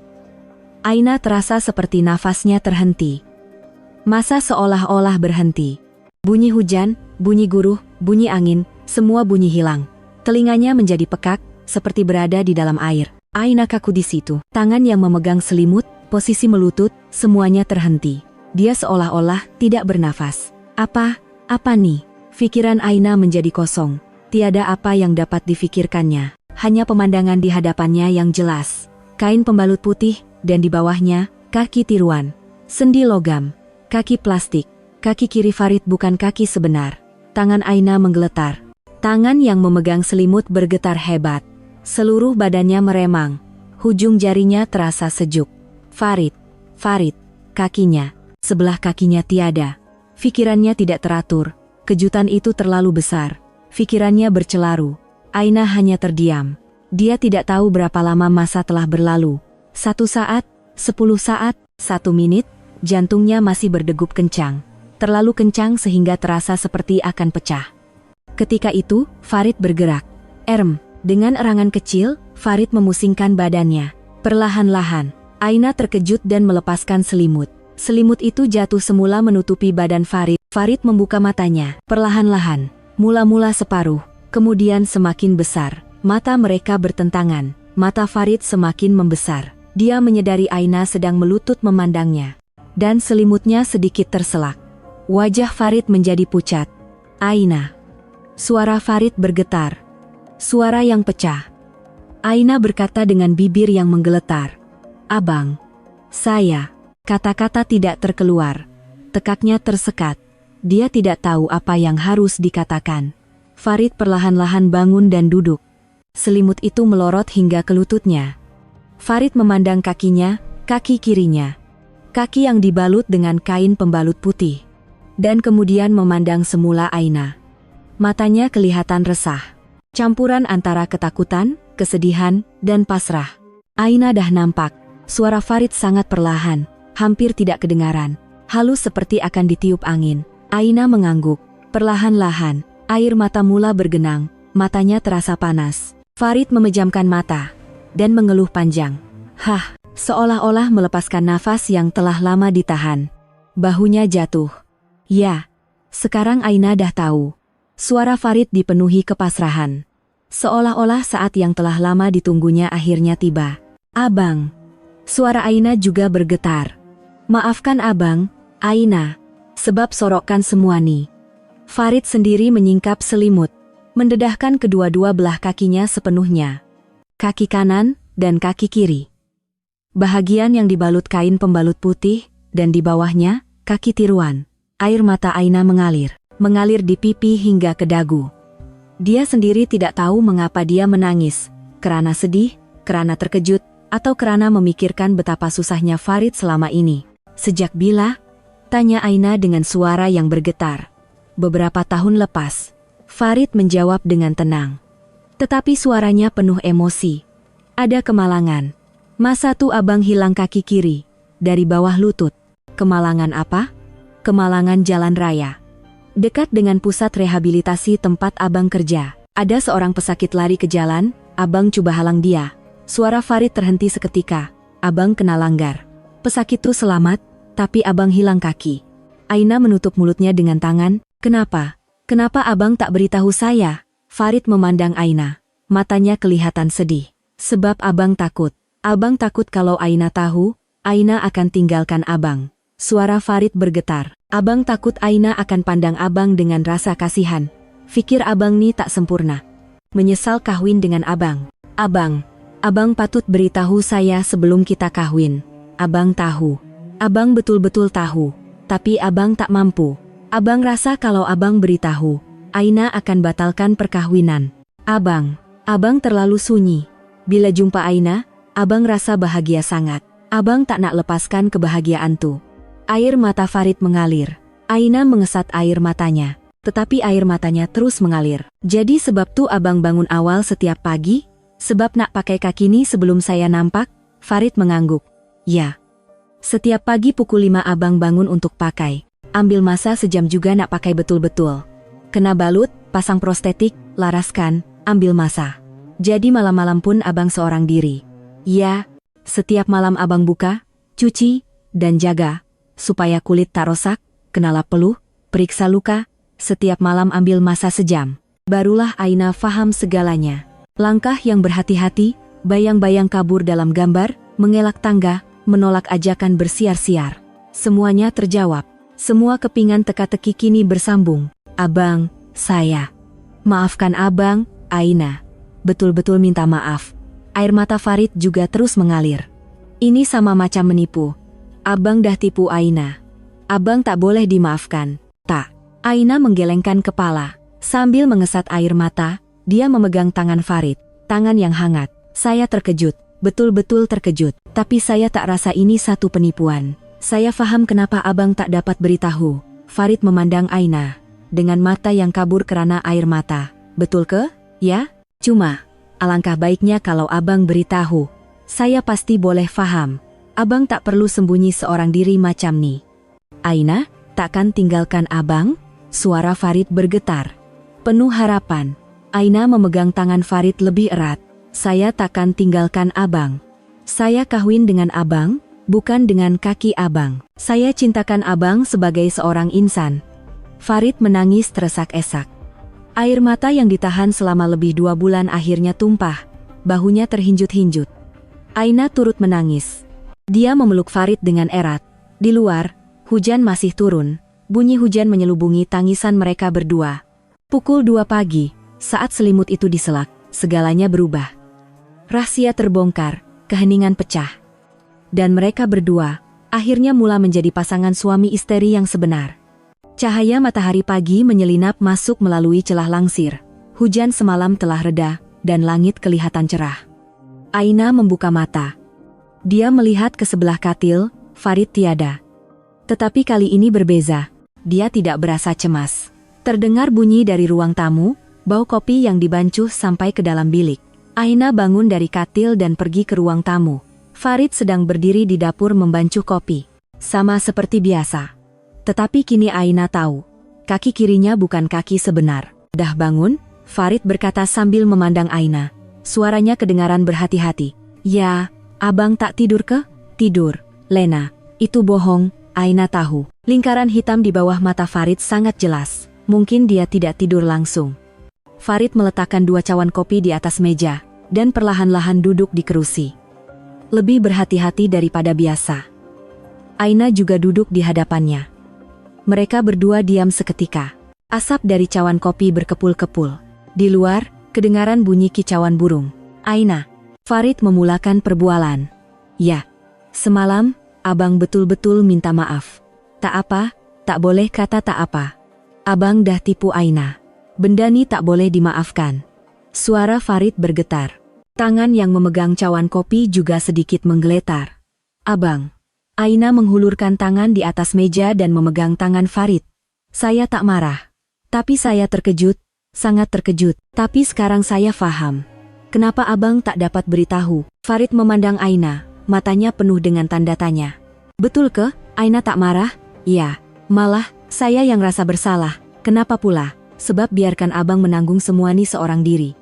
Aina terasa seperti nafasnya terhenti. Masa seolah-olah berhenti. Bunyi hujan, bunyi guruh, bunyi angin, semua bunyi hilang. Telinganya menjadi pekak, seperti berada di dalam air. Aina kaku di situ. Tangan yang memegang selimut, posisi melutut, semuanya terhenti. Dia seolah-olah tidak bernafas. Apa nih? Pikiran Aina menjadi kosong. Tiada apa yang dapat difikirkannya. Hanya pemandangan di hadapannya yang jelas. Kain pembalut putih, dan di bawahnya, kaki tiruan. Sendi logam. Kaki plastik. Kaki kiri Farid bukan kaki sebenar. Tangan Aina menggeletar. Tangan yang memegang selimut bergetar hebat. Seluruh badannya meremang. Hujung jarinya terasa sejuk. Farid, kakinya. Sebelah kakinya tiada. Pikirannya tidak teratur. Kejutan itu terlalu besar. Pikirannya bercelaru. Aina hanya terdiam. Dia tidak tahu berapa lama masa telah berlalu. 1 saat, 10 saat, 1 menit, jantungnya masih berdegup kencang. Terlalu kencang sehingga terasa seperti akan pecah. Ketika itu, Farid bergerak. Dengan erangan kecil, Farid memusingkan badannya. Perlahan-lahan, Aina terkejut dan melepaskan selimut. Selimut itu jatuh semula menutupi badan Farid. Farid membuka matanya. Perlahan-lahan, mula-mula separuh, kemudian semakin besar. Mata mereka bertentangan. Mata Farid semakin membesar. Dia menyadari Aina sedang melutut memandangnya. Dan selimutnya sedikit terselak. Wajah Farid menjadi pucat. Aina. Suara Farid bergetar. Suara yang pecah. Aina berkata dengan bibir yang menggeletar. Abang. Saya. Kata-kata tidak terkeluar. Tekaknya tersekat. Dia tidak tahu apa yang harus dikatakan. Farid perlahan-lahan bangun dan duduk. Selimut itu melorot hingga ke lututnya. Farid memandang kakinya, kaki kirinya. Kaki yang dibalut dengan kain pembalut putih. Dan kemudian memandang semula Aina. Matanya kelihatan resah. Campuran antara ketakutan, kesedihan, dan pasrah. Aina dah nampak. Suara Farid sangat perlahan, hampir tidak kedengaran. Halus seperti akan ditiup angin. Aina mengangguk. Perlahan-lahan, air mata mula bergenang. Matanya terasa panas. Farid memejamkan mata. Dan mengeluh panjang. Seolah-olah melepaskan nafas yang telah lama ditahan. Bahunya jatuh. Ya, sekarang Aina dah tahu. Suara Farid dipenuhi kepasrahan. Seolah-olah saat yang telah lama ditunggunya akhirnya tiba. Abang. Suara Aina juga bergetar. Maafkan abang, Aina. Sebab sorokkan semua nih. Farid sendiri menyingkap selimut. Mendedahkan kedua-dua belah kakinya sepenuhnya. Kaki kanan dan kaki kiri. Bahagian yang dibalut kain pembalut putih, dan di bawahnya, kaki tiruan. Air mata Aina mengalir. Mengalir di pipi hingga ke dagu. Dia sendiri tidak tahu mengapa dia menangis. Karena sedih, karena terkejut, atau karena memikirkan betapa susahnya Farid selama ini. Sejak bila? Tanya Aina dengan suara yang bergetar. Beberapa tahun lepas. Farid menjawab dengan tenang. Tetapi suaranya penuh emosi. Ada kemalangan. Masa tuh abang hilang kaki kiri. Dari bawah lutut. Kemalangan apa? Kemalangan jalan raya. Dekat dengan pusat rehabilitasi tempat abang kerja. Ada seorang pesakit lari ke jalan, abang coba halang dia. Suara Farid terhenti seketika. Abang kena langgar. Pesakit tuh selamat, tapi abang hilang kaki. Aina menutup mulutnya dengan tangan. Kenapa? Kenapa abang tak beritahu saya? Farid memandang Aina. Matanya kelihatan sedih. Sebab abang takut. Abang takut kalau Aina tahu, Aina akan tinggalkan abang. Suara Farid bergetar. Abang takut Aina akan pandang abang dengan rasa kasihan. Fikir abang nih tak sempurna. Menyesal kawin dengan abang. Abang patut beritahu saya sebelum kita kawin. Abang tahu. Abang betul-betul tahu. Tapi abang tak mampu. Abang rasa kalau abang beritahu, Aina akan batalkan perkawinan. Abang terlalu sunyi. Bila jumpa Aina, abang rasa bahagia sangat. Abang tak nak lepaskan kebahagiaan tuh. Air mata Farid mengalir. Aina mengesat air matanya. Tetapi air matanya terus mengalir. Jadi sebab tuh abang bangun awal setiap pagi? Sebab nak pakai kaki nih sebelum saya nampak? Farid mengangguk. Ya. Setiap pagi pukul 5 abang bangun untuk pakai. Ambil masa sejam juga nak pakai betul-betul. Kena balut, pasang prostetik, laraskan, ambil masa. Jadi malam-malam pun abang seorang diri. Ya, setiap malam abang buka, cuci, dan jaga. Supaya kulit tak rosak, kena lap peluh, periksa luka. Setiap malam ambil masa sejam. Barulah Aina faham segalanya. Langkah yang berhati-hati, bayang-bayang kabur dalam gambar, mengelak tangga, menolak ajakan bersiar-siar. Semuanya terjawab. Semua kepingan teka-teki kini bersambung. Abang, saya. Maafkan abang, Aina. Betul-betul minta maaf. Air mata Farid juga terus mengalir. Ini sama macam menipu. Abang dah tipu Aina. Abang tak boleh dimaafkan. Tak. Aina menggelengkan kepala. Sambil mengesat air mata, dia memegang tangan Farid. Tangan yang hangat. Saya terkejut. Betul-betul terkejut. Tapi saya tak rasa ini satu penipuan. Saya faham kenapa abang tak dapat beritahu. Farid memandang Aina. Dengan mata yang kabur kerana air mata. Betul ke? Ya? Cuma, alangkah baiknya kalau abang beritahu. Saya pasti boleh faham. Abang tak perlu sembunyi seorang diri macam ni. Aina, takkan tinggalkan abang? Suara Farid bergetar. Penuh harapan. Aina memegang tangan Farid lebih erat. Saya takkan tinggalkan abang. Saya kawin dengan abang. Bukan dengan kaki abang. Saya cintakan abang sebagai seorang insan. Farid menangis teresak-esak. Air mata yang ditahan selama lebih 2 bulan akhirnya tumpah. Bahunya terhinjut-hinjut. Aina turut menangis. Dia memeluk Farid dengan erat. Di luar, hujan masih turun. Bunyi hujan menyelubungi tangisan mereka berdua. Pukul 2 pagi, saat selimut itu diselak, segalanya berubah. Rahasia terbongkar, keheningan pecah. Dan mereka berdua, akhirnya mula menjadi pasangan suami istri yang sebenar. Cahaya matahari pagi menyelinap masuk melalui celah langsir. Hujan semalam telah reda, dan langit kelihatan cerah. Aina membuka mata. Dia melihat ke sebelah katil, Farid tiada. Tetapi kali ini berbeza. Dia tidak berasa cemas. Terdengar bunyi dari ruang tamu, bau kopi yang dibancuh sampai ke dalam bilik. Aina bangun dari katil dan pergi ke ruang tamu. Farid sedang berdiri di dapur membancuh kopi. Sama seperti biasa. Tetapi kini Aina tahu. Kaki kirinya bukan kaki sebenar. Dah bangun? Farid berkata sambil memandang Aina. Suaranya kedengaran berhati-hati. Ya, abang tak tidur ke? Tidur, Lena. Itu bohong, Aina tahu. Lingkaran hitam di bawah mata Farid sangat jelas. Mungkin dia tidak tidur langsung. Farid meletakkan 2 cawan kopi di atas meja, dan perlahan-lahan duduk di kerusi. lebih berhati-hati daripada biasa. Aina juga duduk di hadapannya. Mereka berdua diam seketika. Asap dari cawan kopi berkepul-kepul. Di luar, kedengaran bunyi kicauan burung. Aina. Farid memulakan perbualan. Ya, semalam, abang betul-betul minta maaf. Tak apa, tak boleh kata tak apa. Abang dah tipu Aina. Benda ni tak boleh dimaafkan. Suara Farid bergetar. Tangan yang memegang cawan kopi juga sedikit menggeletar. Abang. Aina menghulurkan tangan di atas meja dan memegang tangan Farid. Saya tak marah. Tapi saya terkejut, sangat terkejut. Tapi sekarang saya faham. Kenapa abang tak dapat beritahu? Farid memandang Aina, matanya penuh dengan tanda tanya. Betul ke? Aina tak marah? Ya, malah, saya yang rasa bersalah. Kenapa pula? Sebab biarkan abang menanggung semua ini seorang diri.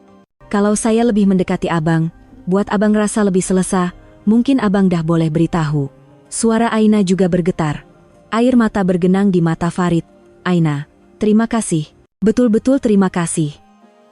Kalau saya lebih mendekati abang, buat abang rasa lebih selesa, mungkin abang dah boleh beritahu. Suara Aina juga bergetar. Air mata bergenang di mata Farid. Aina, terima kasih. Betul-betul terima kasih.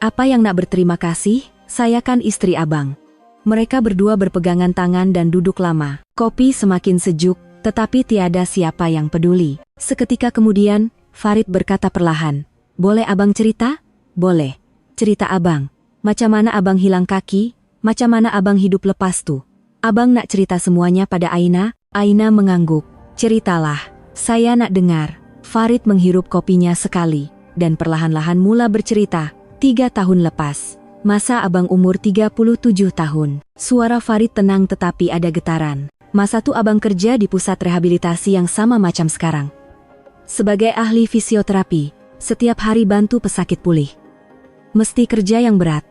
Apa yang nak berterima kasih? Saya kan istri abang. Mereka berdua berpegangan tangan dan duduk lama. Kopi semakin sejuk, tetapi tiada siapa yang peduli. Seketika kemudian, Farid berkata perlahan. Boleh abang cerita? Boleh. Cerita abang. Macam mana abang hilang kaki? Macam mana abang hidup lepas tu? Abang nak cerita semuanya pada Aina? Aina mengangguk. Ceritalah. Saya nak dengar. Farid menghirup kopinya sekali, dan perlahan-lahan mula bercerita. 3 tahun lepas. Masa abang umur 37 tahun. Suara Farid tenang tetapi ada getaran. Masa tu abang kerja di pusat rehabilitasi yang sama macam sekarang. Sebagai ahli fisioterapi, setiap hari bantu pesakit pulih. Mesti kerja yang berat.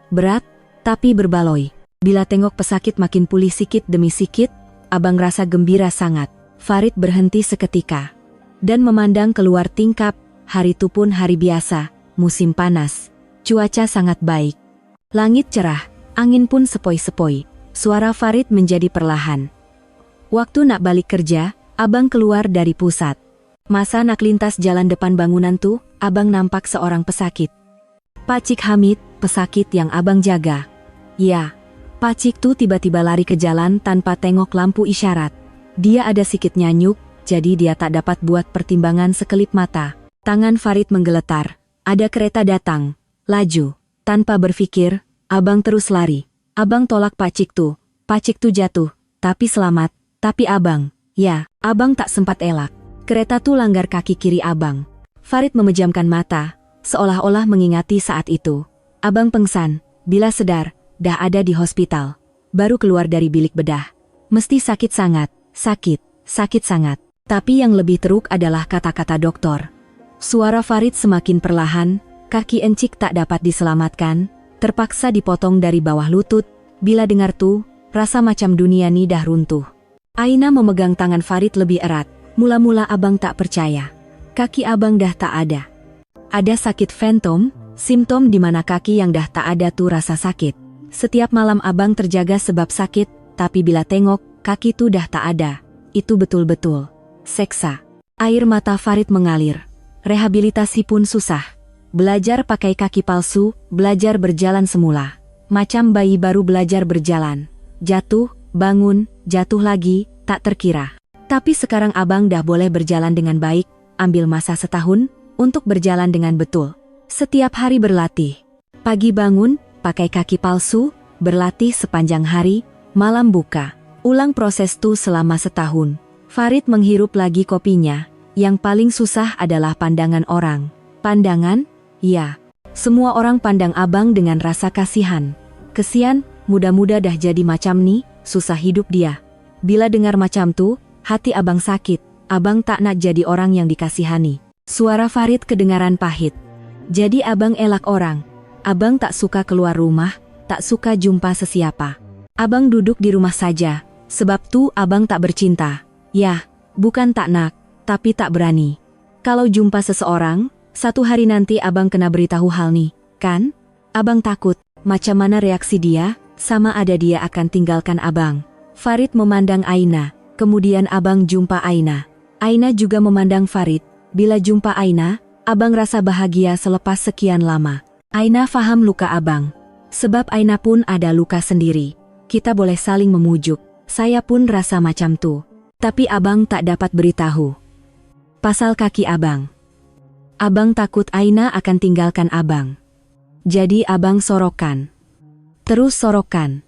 Berat, tapi berbaloi. Bila tengok pesakit makin pulih sikit demi sikit, abang rasa gembira sangat. Farid berhenti seketika dan memandang keluar tingkap. Hari itu pun hari biasa, musim panas. Cuaca sangat baik. Langit cerah, angin pun sepoi-sepoi. Suara Farid menjadi perlahan. Waktu nak balik kerja, abang keluar dari pusat. Masa nak lintas jalan depan bangunan tu, abang nampak seorang pesakit. Pak Cik Hamid, pesakit yang abang jaga. Ya, Pak Cik tu tiba-tiba lari ke jalan tanpa tengok lampu isyarat. Dia ada sikit nyanyuk, jadi dia tak dapat buat pertimbangan sekelip mata. Tangan Farid menggeletar. Ada kereta datang. Laju. Tanpa berpikir, abang terus lari. Abang tolak Pak Cik tu. Pak Cik tu jatuh. Tapi selamat. Tapi abang. Ya, abang tak sempat elak. Kereta tu langgar kaki kiri abang. Farid memejamkan mata, seolah-olah mengingati saat itu. Abang pengsan, bila sedar, dah ada di hospital. Baru keluar dari bilik bedah. Mesti sakit sangat, sakit sangat. Tapi yang lebih teruk adalah kata-kata doktor. Suara Farid semakin perlahan, kaki encik tak dapat diselamatkan, terpaksa dipotong dari bawah lutut. Bila dengar tu, rasa macam dunia ni dah runtuh. Aina memegang tangan Farid lebih erat. Mula-mula abang tak percaya. Kaki abang dah tak ada. Ada sakit fantom, simptom di mana kaki yang dah tak ada tuh rasa sakit. Setiap malam abang terjaga sebab sakit, tapi bila tengok, kaki tuh dah tak ada. Itu betul-betul seksa. Air mata Farid mengalir. Rehabilitasi pun susah. Belajar pakai kaki palsu, belajar berjalan semula. Macam bayi baru belajar berjalan. Jatuh, bangun, jatuh lagi, tak terkira. Tapi sekarang abang dah boleh berjalan dengan baik, ambil masa setahun, untuk berjalan dengan betul. Setiap hari berlatih. Pagi bangun, pakai kaki palsu, berlatih sepanjang hari, malam buka. Ulang proses tu selama setahun. Farid menghirup lagi kopinya. Yang paling susah adalah pandangan orang. Pandangan? Ya. Semua orang pandang abang dengan rasa kasihan. Kesian, muda-muda dah jadi macam ni, susah hidup dia. Bila dengar macam tu, hati abang sakit. Abang tak nak jadi orang yang dikasihani. Suara Farid kedengaran pahit. Jadi abang elak orang. Abang tak suka keluar rumah, tak suka jumpa sesiapa. Abang duduk di rumah saja. Sebab tu abang tak bercinta. Yah, bukan tak nak, tapi tak berani. Kalau jumpa seseorang, satu hari nanti abang kena beritahu hal ni, kan? Abang takut, macam mana reaksi dia, sama ada dia akan tinggalkan abang. Farid memandang Aina, kemudian abang jumpa Aina. Aina juga memandang Farid. Bila jumpa Aina, abang rasa bahagia selepas sekian lama. Aina faham luka abang. Sebab Aina pun ada luka sendiri. kita boleh saling memujuk. Saya pun rasa macam tuh. Tapi abang tak dapat beritahu. Pasal kaki abang. Abang takut Aina akan tinggalkan abang. Jadi abang sorokan. Terus sorokan.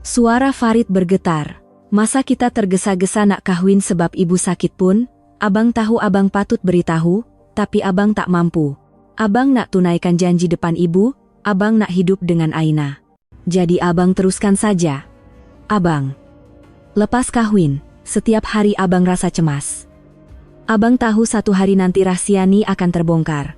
Suara Farid bergetar. Masa kita tergesa-gesa nak kahwin sebab ibu sakit pun? Abang tahu abang patut beritahu, tapi abang tak mampu. Abang nak tunaikan janji depan ibu, abang nak hidup dengan Aina. Jadi abang teruskan saja. Abang. Lepas kahwin, setiap hari abang rasa cemas. Abang tahu satu hari nanti rahasia ni akan terbongkar.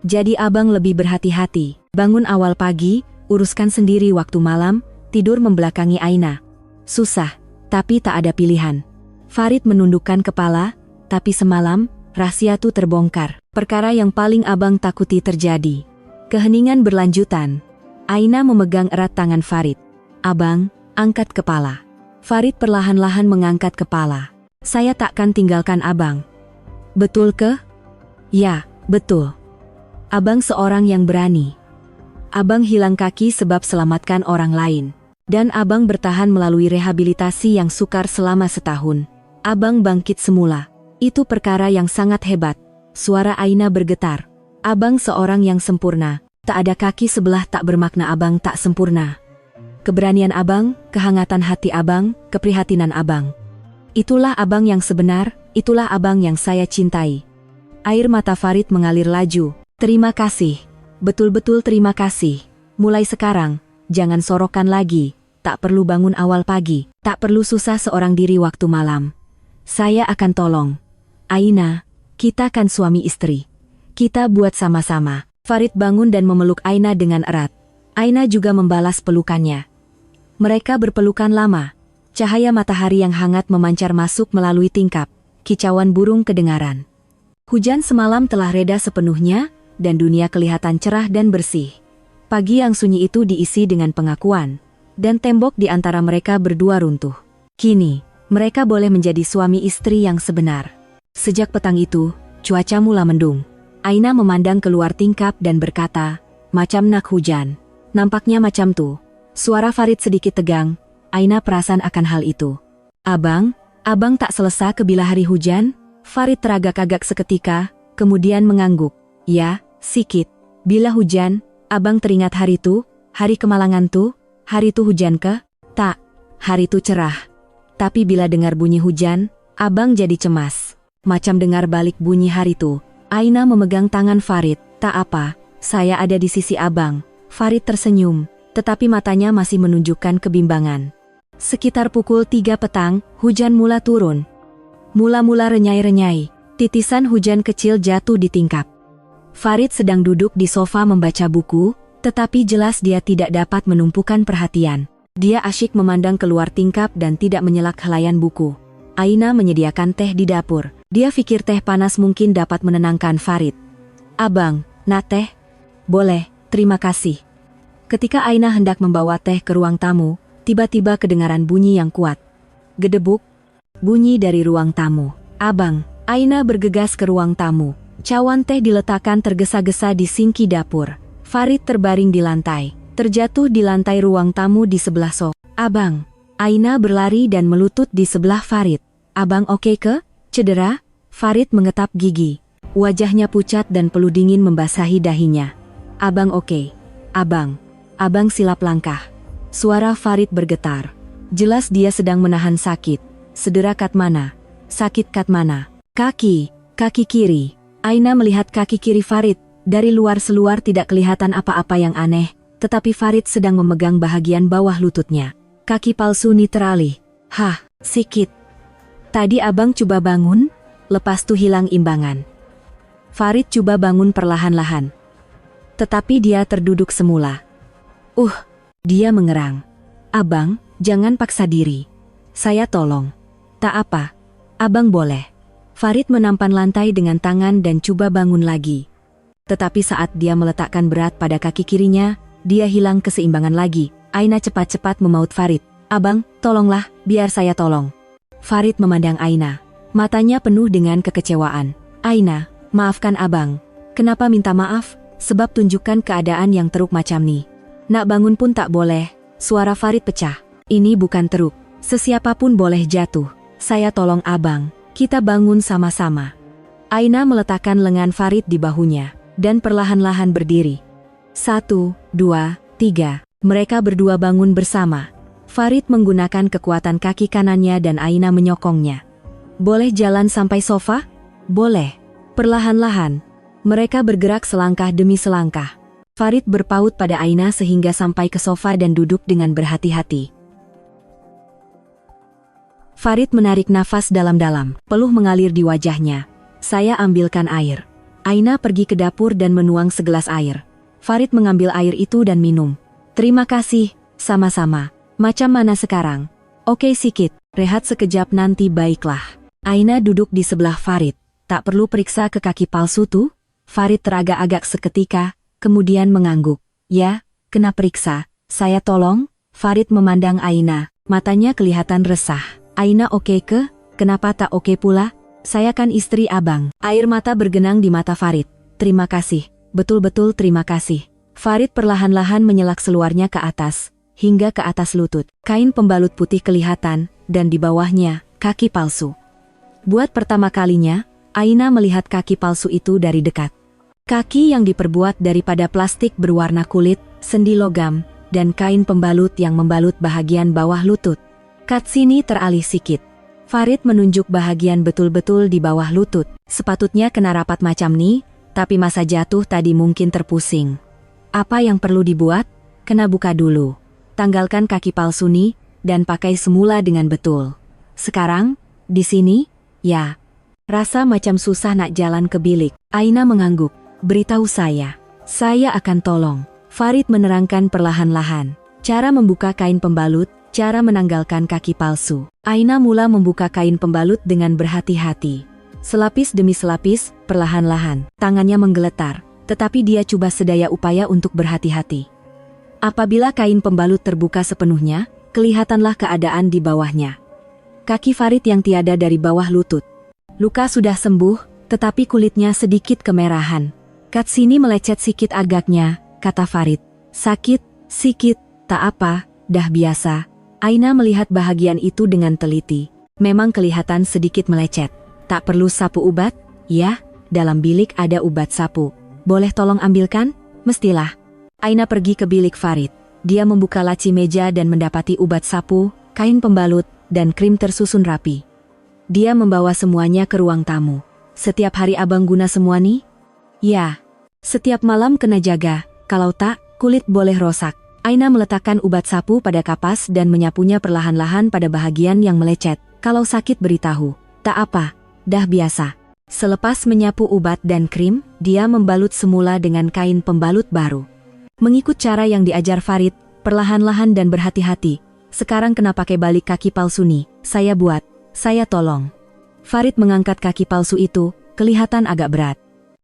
Jadi abang lebih berhati-hati. Bangun awal pagi, uruskan sendiri waktu malam, tidur membelakangi Aina. Susah, tapi tak ada pilihan. Farid menundukkan kepala, tapi semalam, rahasia tu terbongkar. Perkara yang paling abang takuti terjadi. Keheningan berlanjutan. Aina memegang erat tangan Farid. Abang, angkat kepala. Farid perlahan-lahan mengangkat kepala. Saya takkan tinggalkan abang. Betul ke? Ya, betul. Abang seorang yang berani. Abang hilang kaki sebab selamatkan orang lain. Dan abang bertahan melalui rehabilitasi yang sukar selama setahun. Abang bangkit semula. Itu perkara yang sangat hebat. Suara Aina bergetar. Abang seorang yang sempurna. Tak ada kaki sebelah tak bermakna abang tak sempurna. Keberanian abang, kehangatan hati abang, keprihatinan abang. Itulah abang yang sebenar, itulah abang yang saya cintai. Air mata Farid mengalir laju. Terima kasih. Betul-betul terima kasih. Mulai sekarang, jangan sorokan lagi. Tak perlu bangun awal pagi. Tak perlu susah seorang diri waktu malam. Saya akan tolong. Aina, kita kan suami istri. Kita buat sama-sama. Farid bangun dan memeluk Aina dengan erat. Aina juga membalas pelukannya. Mereka berpelukan lama. Cahaya matahari yang hangat memancar masuk melalui tingkap. Kicauan burung kedengaran. Hujan semalam telah reda sepenuhnya, dan dunia kelihatan cerah dan bersih. Pagi yang sunyi itu diisi dengan pengakuan, dan tembok di antara mereka berdua runtuh. Kini, mereka boleh menjadi suami istri yang sebenar. Sejak petang itu, cuaca mula mendung. Aina memandang keluar tingkap dan berkata, macam nak hujan. Nampaknya macam tuh. Suara Farid sedikit tegang. Aina perasan akan hal itu. Abang tak selesa ke bila hari hujan? Farid teragak-agak seketika, kemudian mengangguk. Ya, sikit. Bila hujan, abang teringat hari tu, hari kemalangan tu, hari tu hujan ke? Tak, hari tu cerah. Tapi bila dengar bunyi hujan, abang jadi cemas. Macam dengar balik bunyi hari tu. Aina memegang tangan Farid. Tak apa, saya ada di sisi abang. Farid tersenyum, tetapi matanya masih menunjukkan kebimbangan. Sekitar pukul 3 petang, hujan mula turun. Mula-mula renyai-renyai, titisan hujan kecil jatuh di tingkap. Farid sedang duduk di sofa membaca buku, tetapi jelas dia tidak dapat menumpukan perhatian. Dia asyik memandang keluar tingkap dan tidak menyelak helaian buku. Aina menyediakan teh di dapur. Dia pikir teh panas mungkin dapat menenangkan Farid. Abang, nak teh? Boleh, terima kasih. Ketika Aina hendak membawa teh ke ruang tamu, tiba-tiba kedengaran bunyi yang kuat. Gedebuk. Bunyi dari ruang tamu. Abang, Aina bergegas ke ruang tamu. Cawan teh diletakkan tergesa-gesa di sinki dapur. Farid terbaring di lantai, terjatuh di lantai ruang tamu di sebelah sofa. Abang, Aina berlari dan melutut di sebelah Farid. Abang oke ke? Cedera? Farid mengetap gigi. Wajahnya pucat dan peluh dingin membasahi dahinya. Abang oke. Abang silap langkah. Suara Farid bergetar. Jelas dia sedang menahan sakit. Cedera kat mana? Sakit kat mana? Kaki kiri. Aina melihat kaki kiri Farid. Dari luar seluar tidak kelihatan apa-apa yang aneh, tetapi Farid sedang memegang bahagian bawah lututnya. Kaki palsu ni teralih. Hah, sikit. Tadi abang coba bangun, lepas tu hilang imbangan. Farid coba bangun perlahan-lahan. Tetapi dia terduduk semula. Dia mengerang. Abang, jangan paksa diri. Saya tolong. Tak apa, abang boleh. Farid menampan lantai dengan tangan dan coba bangun lagi. Tetapi saat dia meletakkan berat pada kaki kirinya, dia hilang keseimbangan lagi. Aina cepat-cepat memaut Farid. Abang, tolonglah, biar saya tolong. Farid memandang Aina. Matanya penuh dengan kekecewaan. Aina, maafkan abang. Kenapa minta maaf? Sebab tunjukkan keadaan yang teruk macam ni. Nak bangun pun tak boleh. Suara Farid pecah. Ini bukan teruk. Sesiapapun boleh jatuh. Saya tolong abang. Kita bangun sama-sama. Aina meletakkan lengan Farid di bahunya, dan perlahan-lahan berdiri. 1, 2, 3. Mereka berdua bangun bersama. Farid menggunakan kekuatan kaki kanannya dan Aina menyokongnya. Boleh jalan sampai sofa? Boleh. Perlahan-lahan, mereka bergerak selangkah demi selangkah. Farid berpaut pada Aina sehingga sampai ke sofa dan duduk dengan berhati-hati. Farid menarik nafas dalam-dalam, peluh mengalir di wajahnya. Saya ambilkan air. Aina pergi ke dapur dan menuang segelas air. Farid mengambil air itu dan minum. Terima kasih, sama-sama. Macam mana sekarang? Oke sikit, rehat sekejap nanti baiklah. Aina duduk di sebelah Farid. Tak perlu periksa ke kaki palsu tuh? Farid teragak-agak seketika, kemudian mengangguk. Ya, kena periksa. Saya tolong? Farid memandang Aina, matanya kelihatan resah. Aina oke ke? Kenapa tak oke pula? Saya kan istri abang. Air mata bergenang di mata Farid. Terima kasih, betul-betul terima kasih. Farid perlahan-lahan menyelak seluarnya ke atas, hingga ke atas lutut. Kain pembalut putih kelihatan, dan di bawahnya, kaki palsu. Buat pertama kalinya, Aina melihat kaki palsu itu dari dekat. Kaki yang diperbuat daripada plastik berwarna kulit, sendi logam, dan kain pembalut yang membalut bahagian bawah lutut. Katsini teralih sikit. Farid menunjuk bahagian betul-betul di bawah lutut. Sepatutnya kena rapat macam nih, tapi masa jatuh tadi mungkin terpusing. Apa yang perlu dibuat? Kena buka dulu. Tanggalkan kaki palsu nih, dan pakai semula dengan betul. Sekarang, di sini, ya. Rasa macam susah nak jalan ke bilik. Aina mengangguk. Beritahu saya. Saya akan tolong. Farid menerangkan perlahan-lahan. Cara membuka kain pembalut, cara menanggalkan kaki palsu. Aina mula membuka kain pembalut dengan berhati-hati. Selapis demi selapis, perlahan-lahan. Tangannya menggeletar, tetapi dia coba sedaya upaya untuk berhati-hati. Apabila kain pembalut terbuka sepenuhnya, kelihatanlah keadaan di bawahnya. Kaki Farid yang tiada dari bawah lutut. Luka sudah sembuh, tetapi kulitnya sedikit kemerahan. Katsini melecet sikit agaknya, kata Farid. Sakit, sikit, tak apa, dah biasa. Aina melihat bahagian itu dengan teliti. Memang kelihatan sedikit melecet. Tak perlu sapu ubat? Ya, dalam bilik ada ubat sapu. Boleh tolong ambilkan? Mestilah. Aina pergi ke bilik Farid. Dia membuka laci meja dan mendapati ubat sapu, kain pembalut, dan krim tersusun rapi. Dia membawa semuanya ke ruang tamu. Setiap hari abang guna semua nih? Ya. Setiap malam kena jaga, kalau tak, kulit boleh rosak. Aina meletakkan ubat sapu pada kapas dan menyapunya perlahan-lahan pada bahagian yang melecet. Kalau sakit beritahu. Tak apa, dah biasa. Selepas menyapu ubat dan krim, dia membalut semula dengan kain pembalut baru. Mengikut cara yang diajar Farid, perlahan-lahan dan berhati-hati. Sekarang kena pakai balik kaki palsu nih. Saya buat, saya tolong. Farid mengangkat kaki palsu itu, kelihatan agak berat.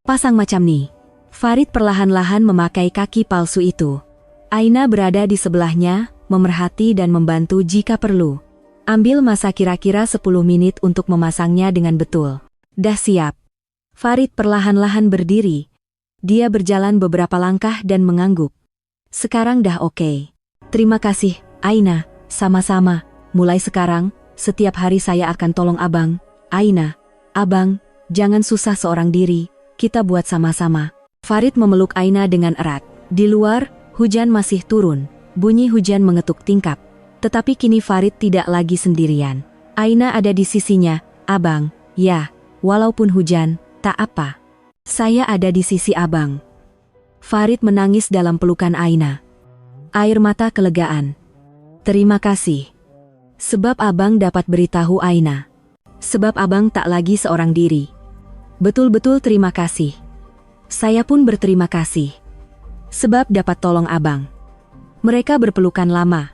Pasang macam nih. Farid perlahan-lahan memakai kaki palsu itu. Aina berada di sebelahnya, memerhati dan membantu jika perlu. Ambil masa kira-kira 10 menit untuk memasangnya dengan betul. Dah siap. Farid perlahan-lahan berdiri. Dia berjalan beberapa langkah dan mengangguk. Sekarang dah oke. Terima kasih, Aina. Sama-sama. Mulai sekarang, setiap hari saya akan tolong abang. Aina, abang, jangan susah seorang diri. Kita buat sama-sama. Farid memeluk Aina dengan erat. Di luar, hujan masih turun, bunyi hujan mengetuk tingkap. Tetapi kini Farid tidak lagi sendirian. Aina ada di sisinya. Abang, ya, walaupun hujan, tak apa. Saya ada di sisi abang. Farid menangis dalam pelukan Aina. Air mata kelegaan. Terima kasih. Sebab abang dapat beritahu Aina. Sebab abang tak lagi seorang diri. Betul-betul terima kasih. Saya pun berterima kasih. Sebab dapat tolong abang. Mereka berpelukan lama.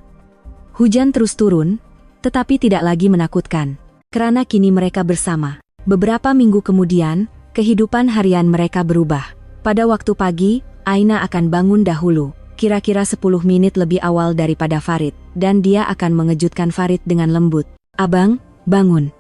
Hujan terus turun, tetapi tidak lagi menakutkan. Karena kini mereka bersama. Beberapa minggu kemudian, kehidupan harian mereka berubah. Pada waktu pagi, Aina akan bangun dahulu, kira-kira 10 menit lebih awal daripada Farid, dan dia akan mengejutkan Farid dengan lembut. Abang, bangun.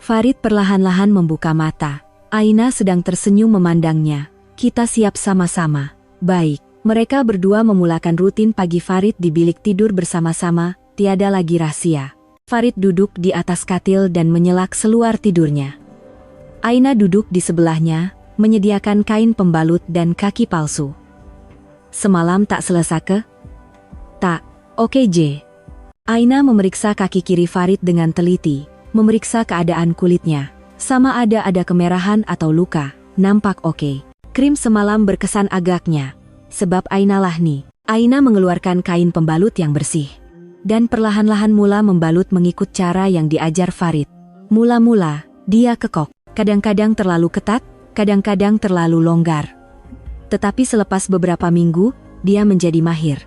Farid perlahan-lahan membuka mata. Aina sedang tersenyum memandangnya. Kita siap sama-sama. Baik. Mereka berdua memulakan rutin pagi Farid di bilik tidur bersama-sama, tiada lagi rahasia. Farid duduk di atas katil dan menyelak seluar tidurnya. Aina duduk di sebelahnya, menyediakan kain pembalut dan kaki palsu. Semalam tak selesai ke? Tak. Oke J. Aina memeriksa kaki kiri Farid dengan teliti, memeriksa keadaan kulitnya. Sama ada kemerahan atau luka, nampak oke. Krim semalam berkesan agaknya. Sebab Aina lah nih. Aina mengeluarkan kain pembalut yang bersih. Dan perlahan-lahan mula membalut mengikut cara yang diajar Farid. Mula-mula, dia kekok. Kadang-kadang terlalu ketat, kadang-kadang terlalu longgar. Tetapi selepas beberapa minggu, dia menjadi mahir.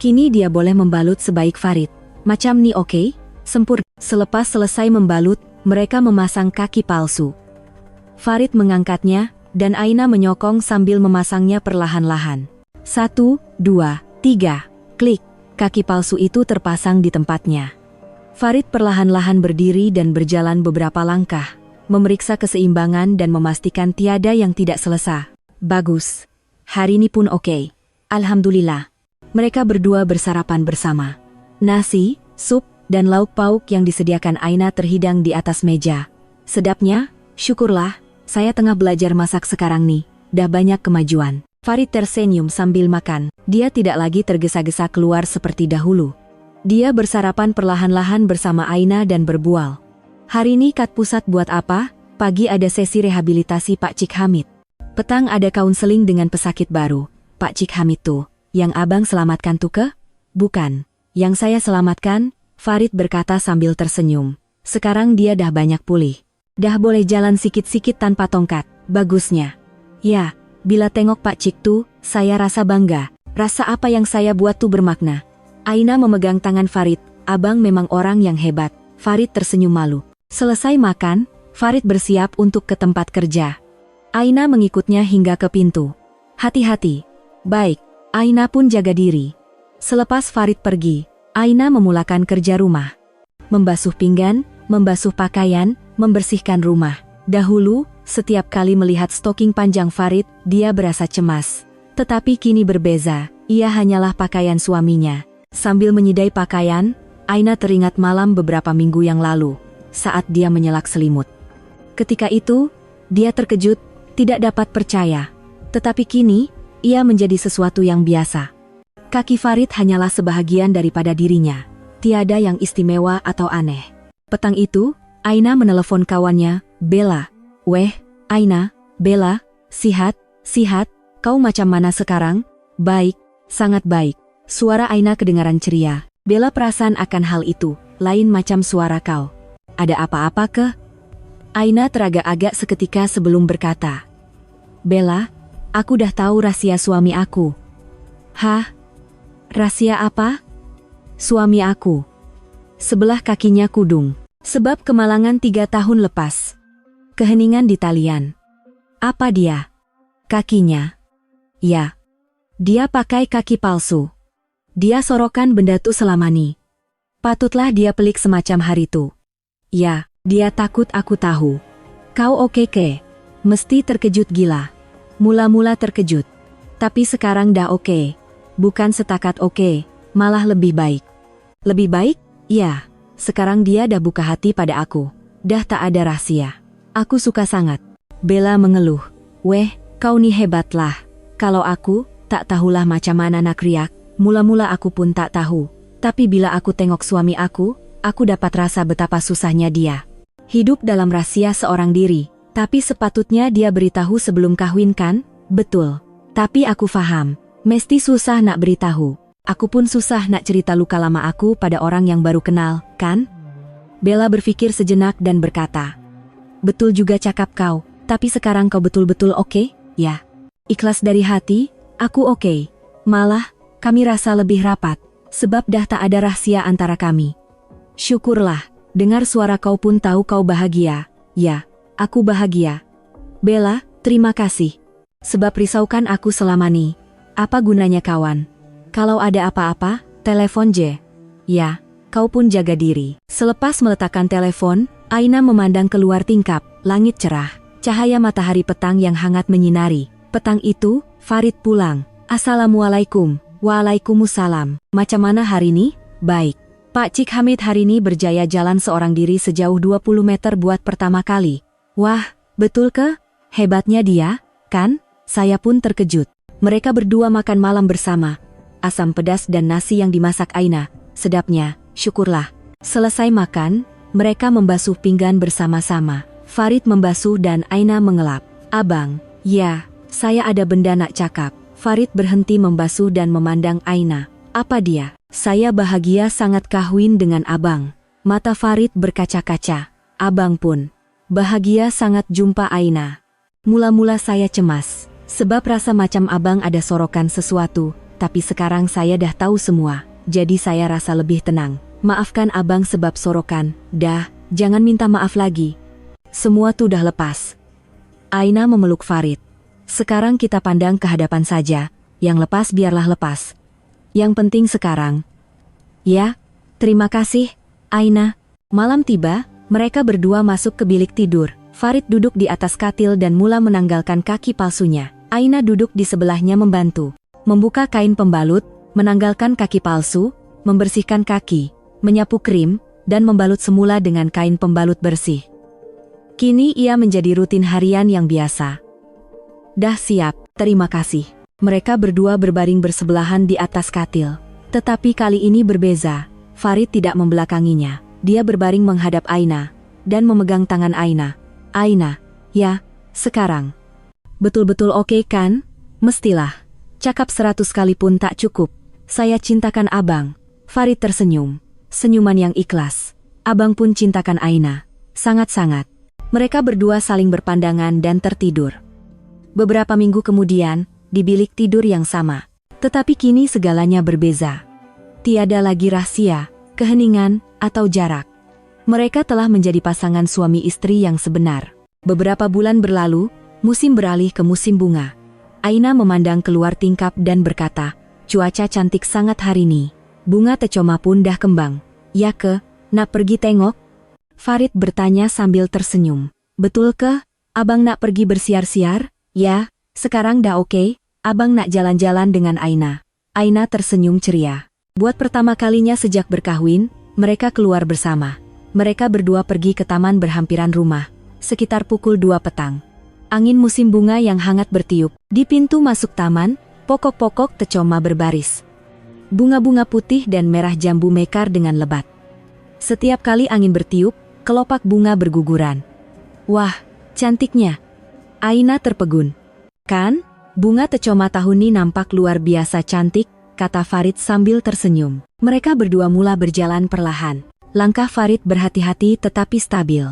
Kini dia boleh membalut sebaik Farid. Macam nih oke? Sempurna. Selepas selesai membalut, mereka memasang kaki palsu. Farid mengangkatnya, dan Aina menyokong sambil memasangnya perlahan-lahan. 1, 2, 3, klik. Kaki palsu itu terpasang di tempatnya. Farid perlahan-lahan berdiri dan berjalan beberapa langkah, memeriksa keseimbangan dan memastikan tiada yang tidak selesai. Bagus. Hari ini pun oke. Alhamdulillah. Mereka berdua bersarapan bersama. Nasi, sup, dan lauk pauk yang disediakan Aina terhidang di atas meja. Sedapnya, syukurlah. Saya tengah belajar masak sekarang nih, dah banyak kemajuan. Farid tersenyum sambil makan. Dia tidak lagi tergesa-gesa keluar seperti dahulu. Dia bersarapan perlahan-lahan bersama Aina dan berbual. Hari ini kat pusat buat apa? Pagi ada sesi rehabilitasi Pak Cik Hamid. Petang ada kaunseling dengan pesakit baru. Pak Cik Hamid tuh, yang abang selamatkan tuh ke? Bukan. Yang saya selamatkan, Farid berkata sambil tersenyum. Sekarang dia dah banyak pulih. Dah boleh jalan sikit-sikit tanpa tongkat, bagusnya. Ya, bila tengok Pak Cik tuh, saya rasa bangga. Rasa apa yang saya buat tuh bermakna. Aina memegang tangan Farid, abang memang orang yang hebat. Farid tersenyum malu. Selesai makan, Farid bersiap untuk ke tempat kerja. Aina mengikutnya hingga ke pintu. Hati-hati. Baik, Aina pun jaga diri. Selepas Farid pergi, Aina memulakan kerja rumah. Membasuh pinggan, membasuh pakaian, membersihkan rumah. Dahulu, setiap kali melihat stoking panjang Farid, dia berasa cemas. Tetapi kini berbeza, ia hanyalah pakaian suaminya. Sambil menyidai pakaian, Aina teringat malam beberapa minggu yang lalu, saat dia menyelak selimut. Ketika itu, dia terkejut, tidak dapat percaya. Tetapi kini, ia menjadi sesuatu yang biasa. Kaki Farid hanyalah sebahagian daripada dirinya. Tiada yang istimewa atau aneh. Petang itu, Aina menelepon kawannya, Bella. Weh, Aina, Bella, sihat, kau macam mana sekarang? Baik, sangat baik. Suara Aina kedengaran ceria. Bella perasan akan hal itu, lain macam suara kau. Ada apa-apa ke? Aina teragak-agak seketika sebelum berkata. Bella, aku dah tahu rahasia suami aku. Hah? Rahasia apa? Suami aku. Sebelah kakinya kudung. Sebab kemalangan 3 tahun lepas. Keheningan di talian. Apa dia? Kakinya. Ya. Dia pakai kaki palsu. Dia sorokan benda tu selama ni. Patutlah dia pelik semacam hari tu. Ya, dia takut aku tahu. Kau oke ke? Mesti terkejut gila. Mula-mula terkejut. Tapi sekarang dah oke. Bukan setakat oke, malah lebih baik. Lebih baik? Ya. Sekarang dia dah buka hati pada aku. Dah tak ada rahasia. Aku suka sangat. Bella mengeluh. Weh, kau ni hebatlah. Kalau aku, tak tahulah macam mana nak riak. Mula-mula aku pun tak tahu. Tapi bila aku tengok suami aku dapat rasa betapa susahnya dia. Hidup dalam rahasia seorang diri. Tapi sepatutnya dia beritahu sebelum kahwin kan? Betul. Tapi aku faham. Mesti susah nak beritahu. Aku pun susah nak cerita luka lama aku pada orang yang baru kenal, kan? Bella berpikir sejenak dan berkata. Betul juga cakap kau, tapi sekarang kau betul-betul oke? Ya. Ikhlas dari hati, aku oke. Malah, kami rasa lebih rapat, sebab dah tak ada rahasia antara kami. Syukurlah, dengar suara kau pun tahu kau bahagia. Ya, aku bahagia. Bella, terima kasih. Sebab risaukan aku selama ni. Apa gunanya kawan? Kalau ada apa-apa, telepon J. Ya, kau pun jaga diri. Selepas meletakkan telepon, Aina memandang keluar tingkap, langit cerah. Cahaya matahari petang yang hangat menyinari. Petang itu, Farid pulang. Assalamualaikum. Waalaikumsalam. Macam mana hari ini? Baik. Pak Cik Hamid hari ini berjaya jalan seorang diri sejauh 20 meter buat pertama kali. Wah, betul ke? Hebatnya dia, kan? Saya pun terkejut. Mereka berdua makan malam bersama. Asam pedas dan nasi yang dimasak Aina. Sedapnya, syukurlah. Selesai makan, mereka membasuh pinggan bersama-sama. Farid membasuh dan Aina mengelap. Abang, ya, saya ada benda nak cakap. Farid berhenti membasuh dan memandang Aina. Apa dia? Saya bahagia sangat kahwin dengan abang. Mata Farid berkaca-kaca. Abang pun bahagia sangat jumpa Aina. Mula-mula saya cemas. Sebab rasa macam abang ada sorokan sesuatu. Tapi sekarang saya dah tahu semua. Jadi saya rasa lebih tenang. Maafkan abang sebab sorokan. Dah, jangan minta maaf lagi. Semua tuh dah lepas. Aina memeluk Farid. Sekarang kita pandang ke hadapan saja. Yang lepas biarlah lepas. Yang penting sekarang. Ya, terima kasih, Aina. Malam tiba, mereka berdua masuk ke bilik tidur. Farid duduk di atas katil dan mula menanggalkan kaki palsunya. Aina duduk di sebelahnya membantu. Membuka kain pembalut, menanggalkan kaki palsu, membersihkan kaki, menyapu krim, dan membalut semula dengan kain pembalut bersih. Kini ia menjadi rutin harian yang biasa. Dah siap, terima kasih. Mereka berdua berbaring bersebelahan di atas katil. Tetapi kali ini berbeza. Farid tidak membelakanginya. Dia berbaring menghadap Aina dan memegang tangan Aina. Aina, ya, sekarang. Betul-betul oke kan? Mestilah. Cakap 100 kali pun tak cukup. Saya cintakan abang. Farid tersenyum. Senyuman yang ikhlas. Abang pun cintakan Aina. Sangat-sangat. Mereka berdua saling berpandangan dan tertidur. Beberapa minggu kemudian, di bilik tidur yang sama. Tetapi kini segalanya berbeza. Tiada lagi rahasia, keheningan, atau jarak. Mereka telah menjadi pasangan suami istri yang sebenar. Beberapa bulan berlalu, musim beralih ke musim bunga. Aina memandang keluar tingkap dan berkata, cuaca cantik sangat hari ini. Bunga tecoma pun dah kembang. Ya ke, nak pergi tengok? Farid bertanya sambil tersenyum. Betul ke, abang nak pergi bersiar-siar? Ya, sekarang dah oke, abang nak jalan-jalan dengan Aina. Aina tersenyum ceria. Buat pertama kalinya sejak berkahwin, mereka keluar bersama. Mereka berdua pergi ke taman berhampiran rumah, sekitar pukul 2 petang. Angin musim bunga yang hangat bertiup. Di pintu masuk taman, pokok-pokok tecoma berbaris. Bunga-bunga putih dan merah jambu mekar dengan lebat. Setiap kali angin bertiup, kelopak bunga berguguran. Wah, cantiknya. Aina terpegun. Kan, bunga tecoma tahun ini nampak luar biasa cantik, kata Farid sambil tersenyum. Mereka berdua mula berjalan perlahan. Langkah Farid berhati-hati tetapi stabil.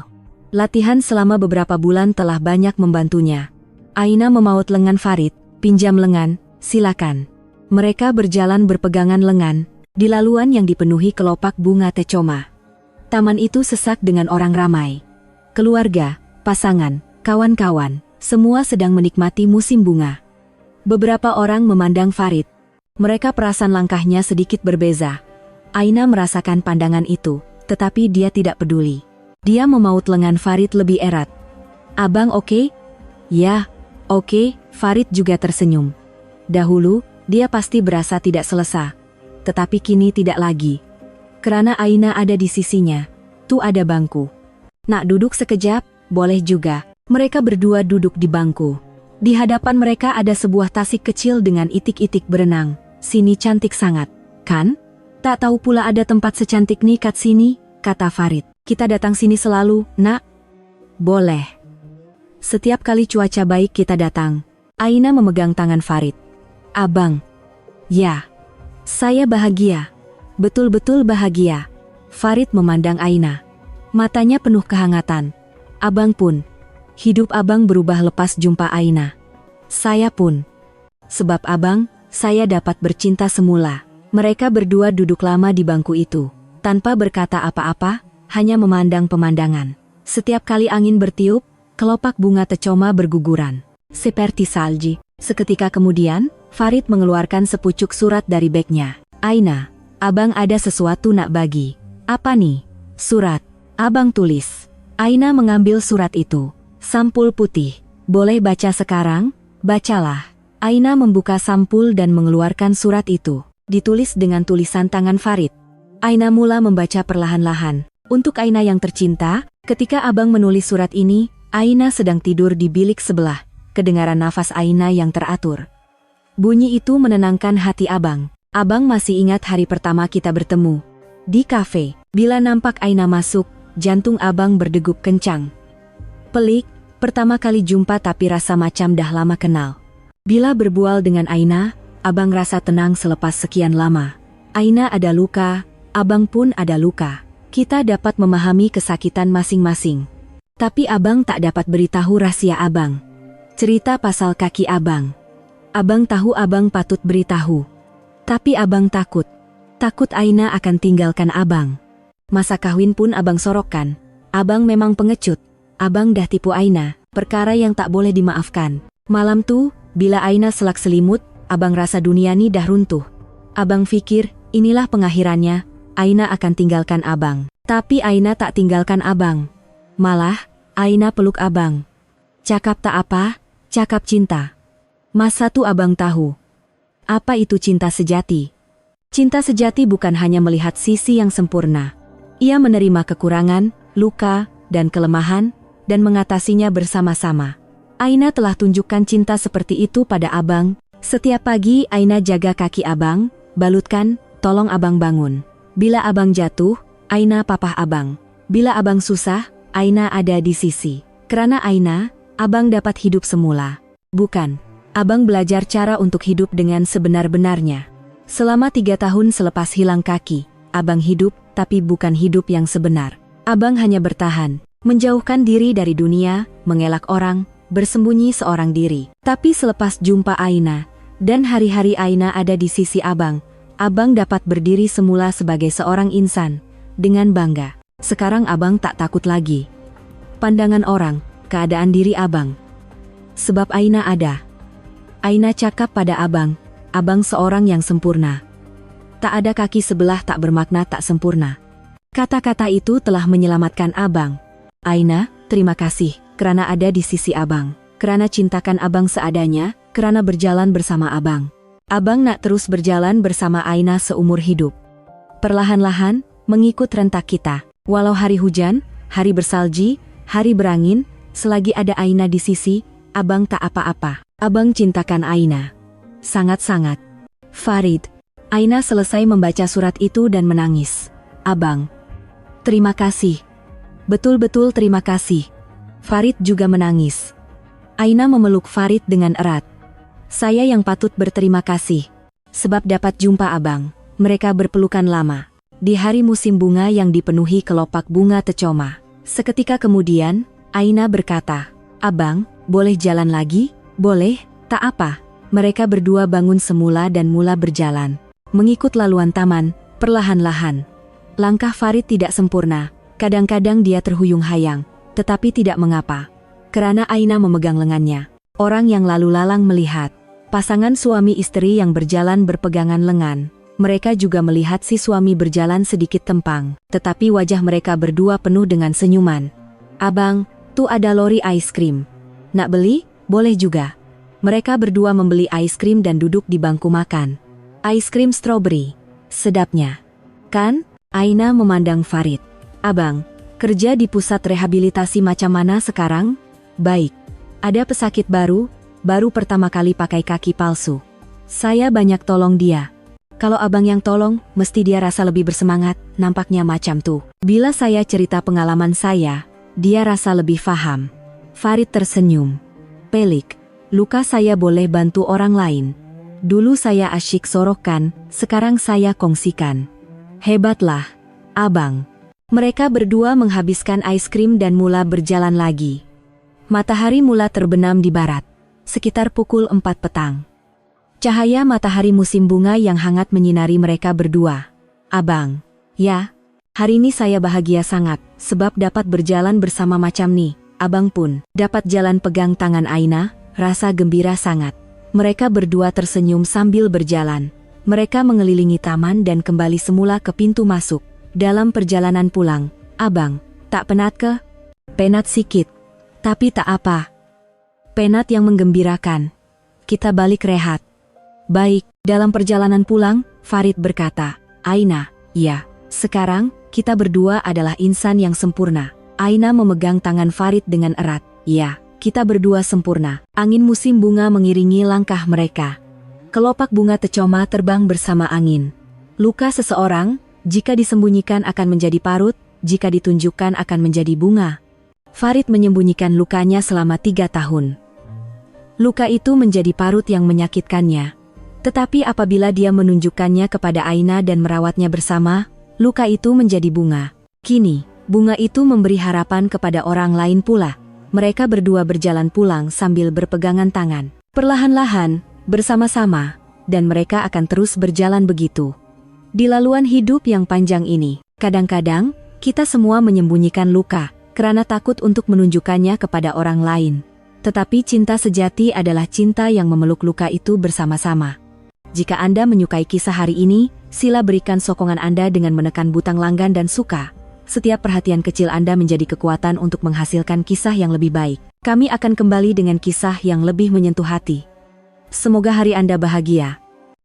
Latihan selama beberapa bulan telah banyak membantunya. Aina memaut lengan Farid, pinjam lengan, silakan. Mereka berjalan berpegangan lengan, di laluan yang dipenuhi kelopak bunga tecoma. Taman itu sesak dengan orang ramai. Keluarga, pasangan, kawan-kawan, semua sedang menikmati musim bunga. Beberapa orang memandang Farid. Mereka perasan langkahnya sedikit berbeza. Aina merasakan pandangan itu, tetapi dia tidak peduli. Dia memaut lengan Farid lebih erat. Abang oke? Ya, oke, Farid juga tersenyum. Dahulu, dia pasti berasa tidak selesa. Tetapi kini tidak lagi. Kerana Aina ada di sisinya. Tuh ada bangku. Nak duduk sekejap? Boleh juga. Mereka berdua duduk di bangku. Di hadapan mereka ada sebuah tasik kecil dengan itik-itik berenang. Sini cantik sangat, kan? Tak tahu pula ada tempat secantik ni kat sini, kata Farid. Kita datang sini selalu, nak? Boleh. Setiap kali cuaca baik kita datang. Aina memegang tangan Farid. Abang. Ya. Saya bahagia. Betul-betul bahagia. Farid memandang Aina. Matanya penuh kehangatan. Abang pun. Hidup abang berubah lepas jumpa Aina. Saya pun. Sebab abang, saya dapat bercinta semula. Mereka berdua duduk lama di bangku itu. Tanpa berkata apa-apa, hanya memandang pemandangan. Setiap kali angin bertiup, kelopak bunga tecoma berguguran. Seperti salji. Seketika kemudian, Farid mengeluarkan sepucuk surat dari bagnya. Aina, abang ada sesuatu nak bagi. Apa nih? Surat. Abang tulis. Aina mengambil surat itu. Sampul putih. Boleh baca sekarang? Bacalah. Aina membuka sampul dan mengeluarkan surat itu. Ditulis dengan tulisan tangan Farid. Aina mula membaca perlahan-lahan. Untuk Aina yang tercinta, ketika abang menulis surat ini, Aina sedang tidur di bilik sebelah. Kedengaran nafas Aina yang teratur. Bunyi itu menenangkan hati abang. Abang masih ingat hari pertama kita bertemu. Di kafe, bila nampak Aina masuk, jantung abang berdegup kencang. Pelik, pertama kali jumpa tapi rasa macam dah lama kenal. Bila berbual dengan Aina, abang rasa tenang selepas sekian lama. Aina ada luka, abang pun ada luka. Kita dapat memahami kesakitan masing-masing. Tapi abang tak dapat beritahu rahasia abang. Cerita pasal kaki abang. Abang tahu abang patut beritahu. Tapi abang takut. Takut Aina akan tinggalkan abang. Masa kawin pun abang sorokkan. Abang memang pengecut. Abang dah tipu Aina, perkara yang tak boleh dimaafkan. Malam tu, bila Aina selak selimut, abang rasa dunia ni dah runtuh. Abang fikir, inilah pengakhirannya, Aina akan tinggalkan abang. Tapi Aina tak tinggalkan abang. Malah, Aina peluk abang. Cakap tak apa, cakap cinta. Masa tu abang tahu. Apa itu cinta sejati? Cinta sejati bukan hanya melihat sisi yang sempurna. Ia menerima kekurangan, luka, dan kelemahan, dan mengatasinya bersama-sama. Aina telah tunjukkan cinta seperti itu pada abang. Setiap pagi Aina jaga kaki abang, balutkan, tolong abang bangun. Bila abang jatuh, Aina papah abang. Bila abang susah, Aina ada di sisi. Kerana Aina, abang dapat hidup semula. Bukan, abang belajar cara untuk hidup dengan sebenar-benarnya. Selama 3 tahun selepas hilang kaki, abang hidup, tapi bukan hidup yang sebenar. Abang hanya bertahan, menjauhkan diri dari dunia, mengelak orang, bersembunyi seorang diri. Tapi selepas jumpa Aina, dan hari-hari Aina ada di sisi abang dapat berdiri semula sebagai seorang insan, dengan bangga. Sekarang abang tak takut lagi. Pandangan orang, keadaan diri abang. Sebab Aina ada. Aina cakap pada abang seorang yang sempurna. Tak ada kaki sebelah tak bermakna tak sempurna. Kata-kata itu telah menyelamatkan abang. Aina, terima kasih, kerana ada di sisi abang. Kerana cintakan abang seadanya, kerana berjalan bersama abang. Abang nak terus berjalan bersama Aina seumur hidup. Perlahan-lahan, mengikut rentak kita. Walau hari hujan, hari bersalji, hari berangin, selagi ada Aina di sisi, abang tak apa-apa. Abang cintakan Aina. Sangat-sangat. Farid. Aina selesai membaca surat itu dan menangis. Abang. Terima kasih. Betul-betul terima kasih. Farid juga menangis. Aina memeluk Farid dengan erat. Saya yang patut berterima kasih. Sebab dapat jumpa abang. Mereka berpelukan lama. Di hari musim bunga yang dipenuhi kelopak bunga tecoma. Seketika kemudian, Aina berkata, Abang, boleh jalan lagi? Boleh, tak apa. Mereka berdua bangun semula dan mula berjalan. Mengikut laluan taman, perlahan-lahan. Langkah Farid tidak sempurna. Kadang-kadang dia terhuyung-hayang, tetapi tidak mengapa. Kerana Aina memegang lengannya. Orang yang lalu lalang melihat. Pasangan suami istri yang berjalan berpegangan lengan. Mereka juga melihat si suami berjalan sedikit tempang. Tetapi wajah mereka berdua penuh dengan senyuman. Abang, tu ada lori ice cream. Nak beli? Boleh juga. Mereka berdua membeli ice cream dan duduk di bangku makan. Ice cream strawberry. Sedapnya. Kan? Aina memandang Farid. Abang, kerja di pusat rehabilitasi macam mana sekarang? Baik. Ada pesakit baru pertama kali pakai kaki palsu. Saya banyak tolong dia. Kalau abang yang tolong, mesti dia rasa lebih bersemangat, nampaknya macam tuh. Bila saya cerita pengalaman saya, dia rasa lebih faham. Farid tersenyum. Pelik. Luka saya boleh bantu orang lain. Dulu saya asyik sorokkan, sekarang saya kongsikan. Hebatlah, abang. Mereka berdua menghabiskan ice cream dan mula berjalan lagi. Matahari mula terbenam di barat, sekitar pukul 4 petang. Cahaya matahari musim bunga yang hangat menyinari mereka berdua. Abang, ya, hari ini saya bahagia sangat, sebab dapat berjalan bersama macam nih. Abang pun dapat jalan pegang tangan Aina. Rasa gembira sangat. Mereka berdua tersenyum sambil berjalan. Mereka mengelilingi taman dan kembali semula ke pintu masuk. Dalam perjalanan pulang, "Abang, tak penat ke?" "Penat sikit. Tapi tak apa." "Penat yang menggembirakan. Kita balik rehat." "Baik." Dalam perjalanan pulang, Farid berkata, "Aina, ya, sekarang kita berdua adalah insan yang sempurna." Aina memegang tangan Farid dengan erat. "Ya, kita berdua sempurna." Angin musim bunga mengiringi langkah mereka. Kelopak bunga tecoma terbang bersama angin. Luka seseorang, jika disembunyikan akan menjadi parut, jika ditunjukkan akan menjadi bunga. Farid menyembunyikan lukanya selama 3 tahun. Luka itu menjadi parut yang menyakitkannya. Tetapi apabila dia menunjukkannya kepada Aina dan merawatnya bersama, luka itu menjadi bunga. Kini, bunga itu memberi harapan kepada orang lain pula. Mereka berdua berjalan pulang sambil berpegangan tangan. Perlahan-lahan, bersama-sama, dan mereka akan terus berjalan begitu. Di laluan hidup yang panjang ini, kadang-kadang, kita semua menyembunyikan luka, karena takut untuk menunjukkannya kepada orang lain. Tetapi cinta sejati adalah cinta yang memeluk luka itu bersama-sama. Jika Anda menyukai kisah hari ini, sila berikan sokongan Anda dengan menekan butang langgan dan suka. Setiap perhatian kecil Anda menjadi kekuatan untuk menghasilkan kisah yang lebih baik. Kami akan kembali dengan kisah yang lebih menyentuh hati. Semoga hari Anda bahagia.